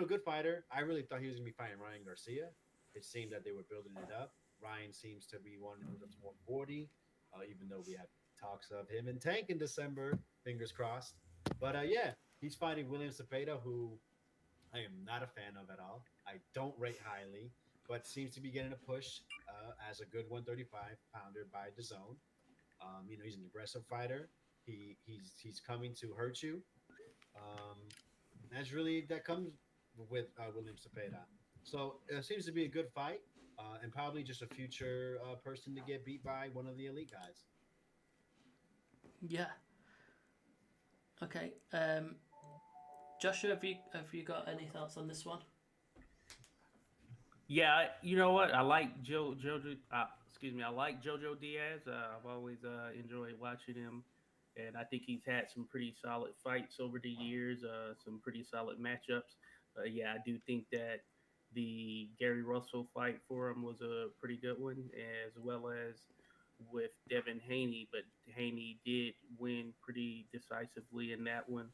B: Good fighter. I really thought he was going to be fighting Ryan Garcia. It seemed that they were building it up. Ryan seems to be one of the 140, even though we have talks of him and Tank in December. Fingers crossed. But yeah, he's fighting William Zapeda, who I am not a fan of at all. I don't rate highly, but seems to be getting a push as a good 135 pounder by DAZN. He's an aggressive fighter. He's coming to hurt you. Um, that comes with William Zapeda. So it seems to be a good fight, and probably just a future person to get beat by one of the elite guys.
A: Yeah. Okay. Joshua, have you got any thoughts on this one?
C: Yeah, you know what? I like Jojo. I like Jojo Diaz. I've always enjoyed watching him, and I think he's had some pretty solid fights over the years. Some pretty solid matchups. Yeah, I do think that the Gary Russell fight for him was a pretty good one, as well as with Devin Haney. But Haney did win pretty decisively in that one.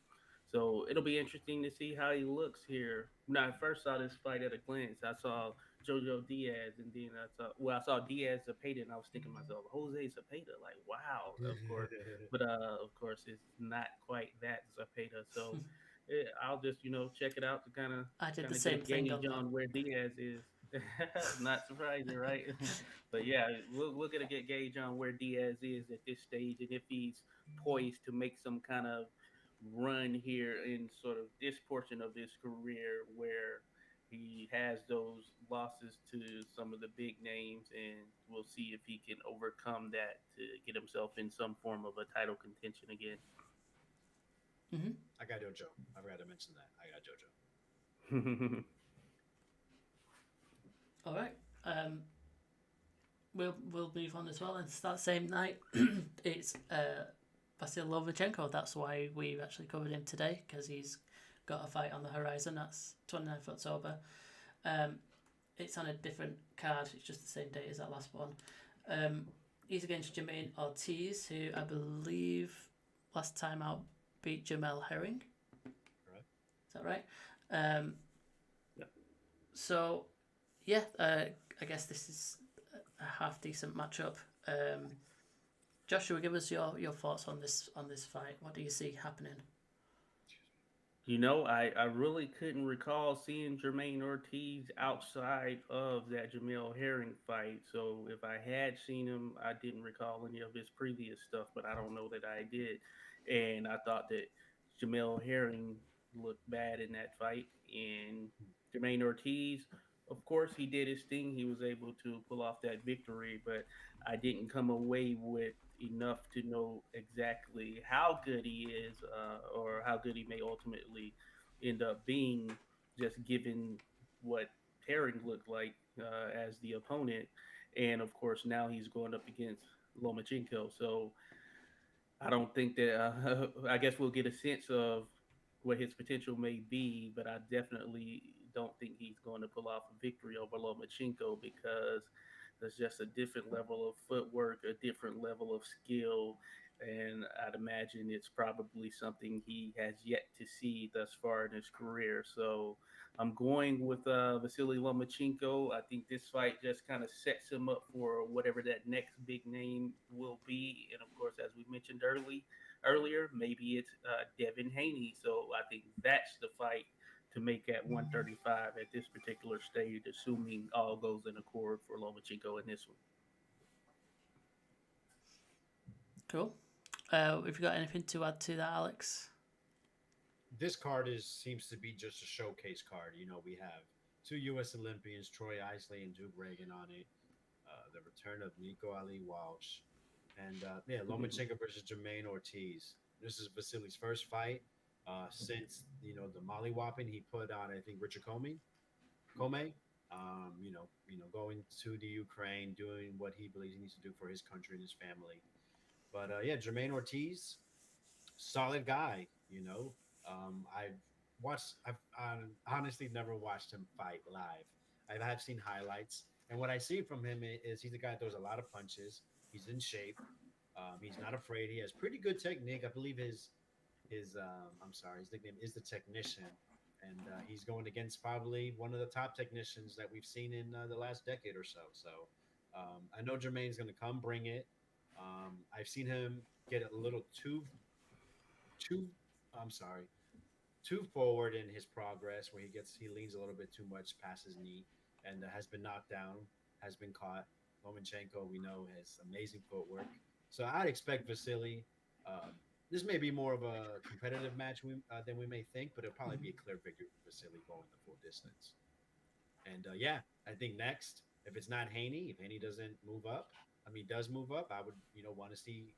C: So it'll be interesting to see how he looks here. When I first saw this fight at a glance, I saw Jojo Diaz, and then I saw Diaz Zapeda, and I was thinking to myself, Jose Zapeda, like wow, of course, but of course it's not quite that Zapeda. So I'll just check it out to
A: I did the
C: get a
A: same thing
C: gauge
A: on
C: on
A: that.
C: where Diaz is. Not surprising, right? But yeah, we're gonna get gauge on where Diaz is at this stage, and if he's poised to make some kind of run here in sort of this portion of his career where he has those losses to some of the big names, and we'll see if he can overcome that to get himself in some form of a title contention again.
A: Mm-hmm.
B: I got Jojo. I forgot to mention that. I got Jojo.
A: All right. We'll move on as well. And it's that same night. It's Vasyl Lomachenko. That's why we actually covered him today, because he's got a fight on the horizon. That's 29th October. It's on a different card. It's just the same date as that last one. He's against Jermaine Ortiz, who I believe last time out beat Jamel Herring.
B: Correct.
A: Is that right?
C: Yep.
A: So, yeah, I guess this is a half decent matchup. Joshua, give us your thoughts on this fight. What do you see happening?
C: I really couldn't recall seeing Jermaine Ortiz outside of that Jamel Herring fight. So if I had seen him, I didn't recall any of his previous stuff, but I don't know that I did. And I thought that Jamel Herring looked bad in that fight. And Jermaine Ortiz, of course, he did his thing. He was able to pull off that victory, but I didn't come away with enough to know exactly how good he is, or how good he may ultimately end up being, just given what Herring looked like as the opponent. And of course, now he's going up against Lomachenko. So I don't think that, I guess we'll get a sense of what his potential may be, but I definitely don't think he's going to pull off a victory over Lomachenko, because there's just a different level of footwork, a different level of skill, and I'd imagine it's probably something he has yet to see thus far in his career. So I'm going with Vasily Lomachenko. I think this fight just kind of sets him up for whatever that next big name will be, and of course, as we mentioned earlier, maybe it's Devin Haney. So I think that's the fight to make at 135 at this particular stage, assuming all goes in accord for Lomachenko in this one.
A: Cool. Have you got anything to add to that, Alex?
B: This card seems to be just a showcase card. We have two U.S. Olympians, Troy Isley and Duke Reagan, on it. The return of Nico Ali Walsh, and Lomachenko versus Jermaine Ortiz. This is Vasyli's first fight since the Molly whopping he put on, I think, Richard Comey. Going to the Ukraine, doing what he believes he needs to do for his country and his family. But Jermaine Ortiz, solid guy. I've honestly never watched him fight live. I have seen highlights, and what I see from him is he's a guy that throws a lot of punches. He's in shape. He's not afraid. He has pretty good technique. I believe his nickname is the Technician, and he's going against probably one of the top technicians that we've seen in the last decade or so. So I know Jermaine's going to come bring it. I've seen him get a little too I'm sorry too forward in his progress, where he leans a little bit too much past his knee, and has been knocked down, has been caught. Lomachenko, we know, has amazing footwork, so I'd expect Vasyl. This may be more of a competitive match than we may think, but it'll probably be a clear victory for Vasyl going the full distance. And I think next, if it's not Haney, if Haney doesn't move up, does move up, I would want to see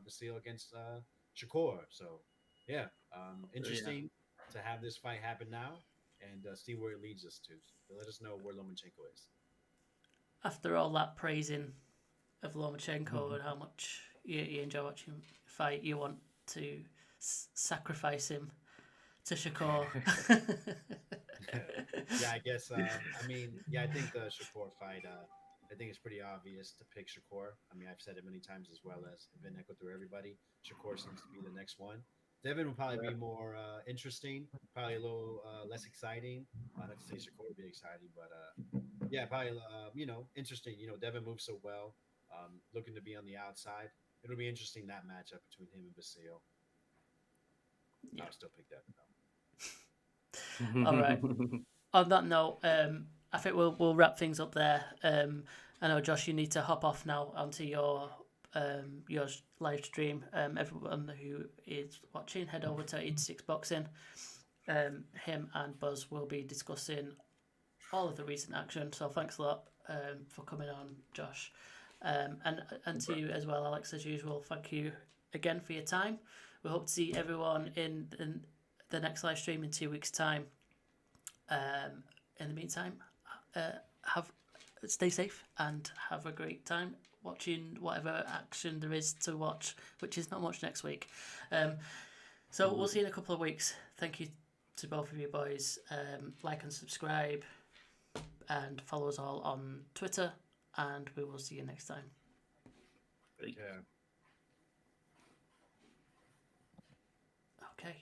B: Vasyl against Shakur. So interesting to have this fight happen now and see where it leads us to. So let us know where Lomachenko is.
A: After all that praising of Lomachenko and how much you enjoy watching him fight, you want to sacrifice him to Shakur.
B: I guess. I think the Shakur fight. I think it's pretty obvious to pick Shakur. I've said it many times as well as been echoed through everybody. Shakur seems to be the next one. Devin will probably be more interesting, probably a little less exciting. Not to say Shakur would be exciting, but probably interesting. Devin moves so well, looking to be on the outside. It'll be interesting, that matchup between him and Vasyl. I'll still pick Devin though.
A: All right. On that note, I think we'll wrap things up there. I know, Josh, you need to hop off now onto your live stream. Everyone who is watching, head over to 86 Boxing. Him and Buzz will be discussing all of the recent action. So thanks a lot for coming on, Josh. And to you as well, Alex, as usual. Thank you again for your time. We hope to see everyone in the next live stream in 2 weeks' time. In the meantime, stay safe and have a great time watching whatever action there is to watch, which is not much next week. So we'll see you in a couple of weeks. Thank you to both of you boys. Like and subscribe and follow us all on Twitter, and we will see you next time.
B: Yeah.
A: Okay.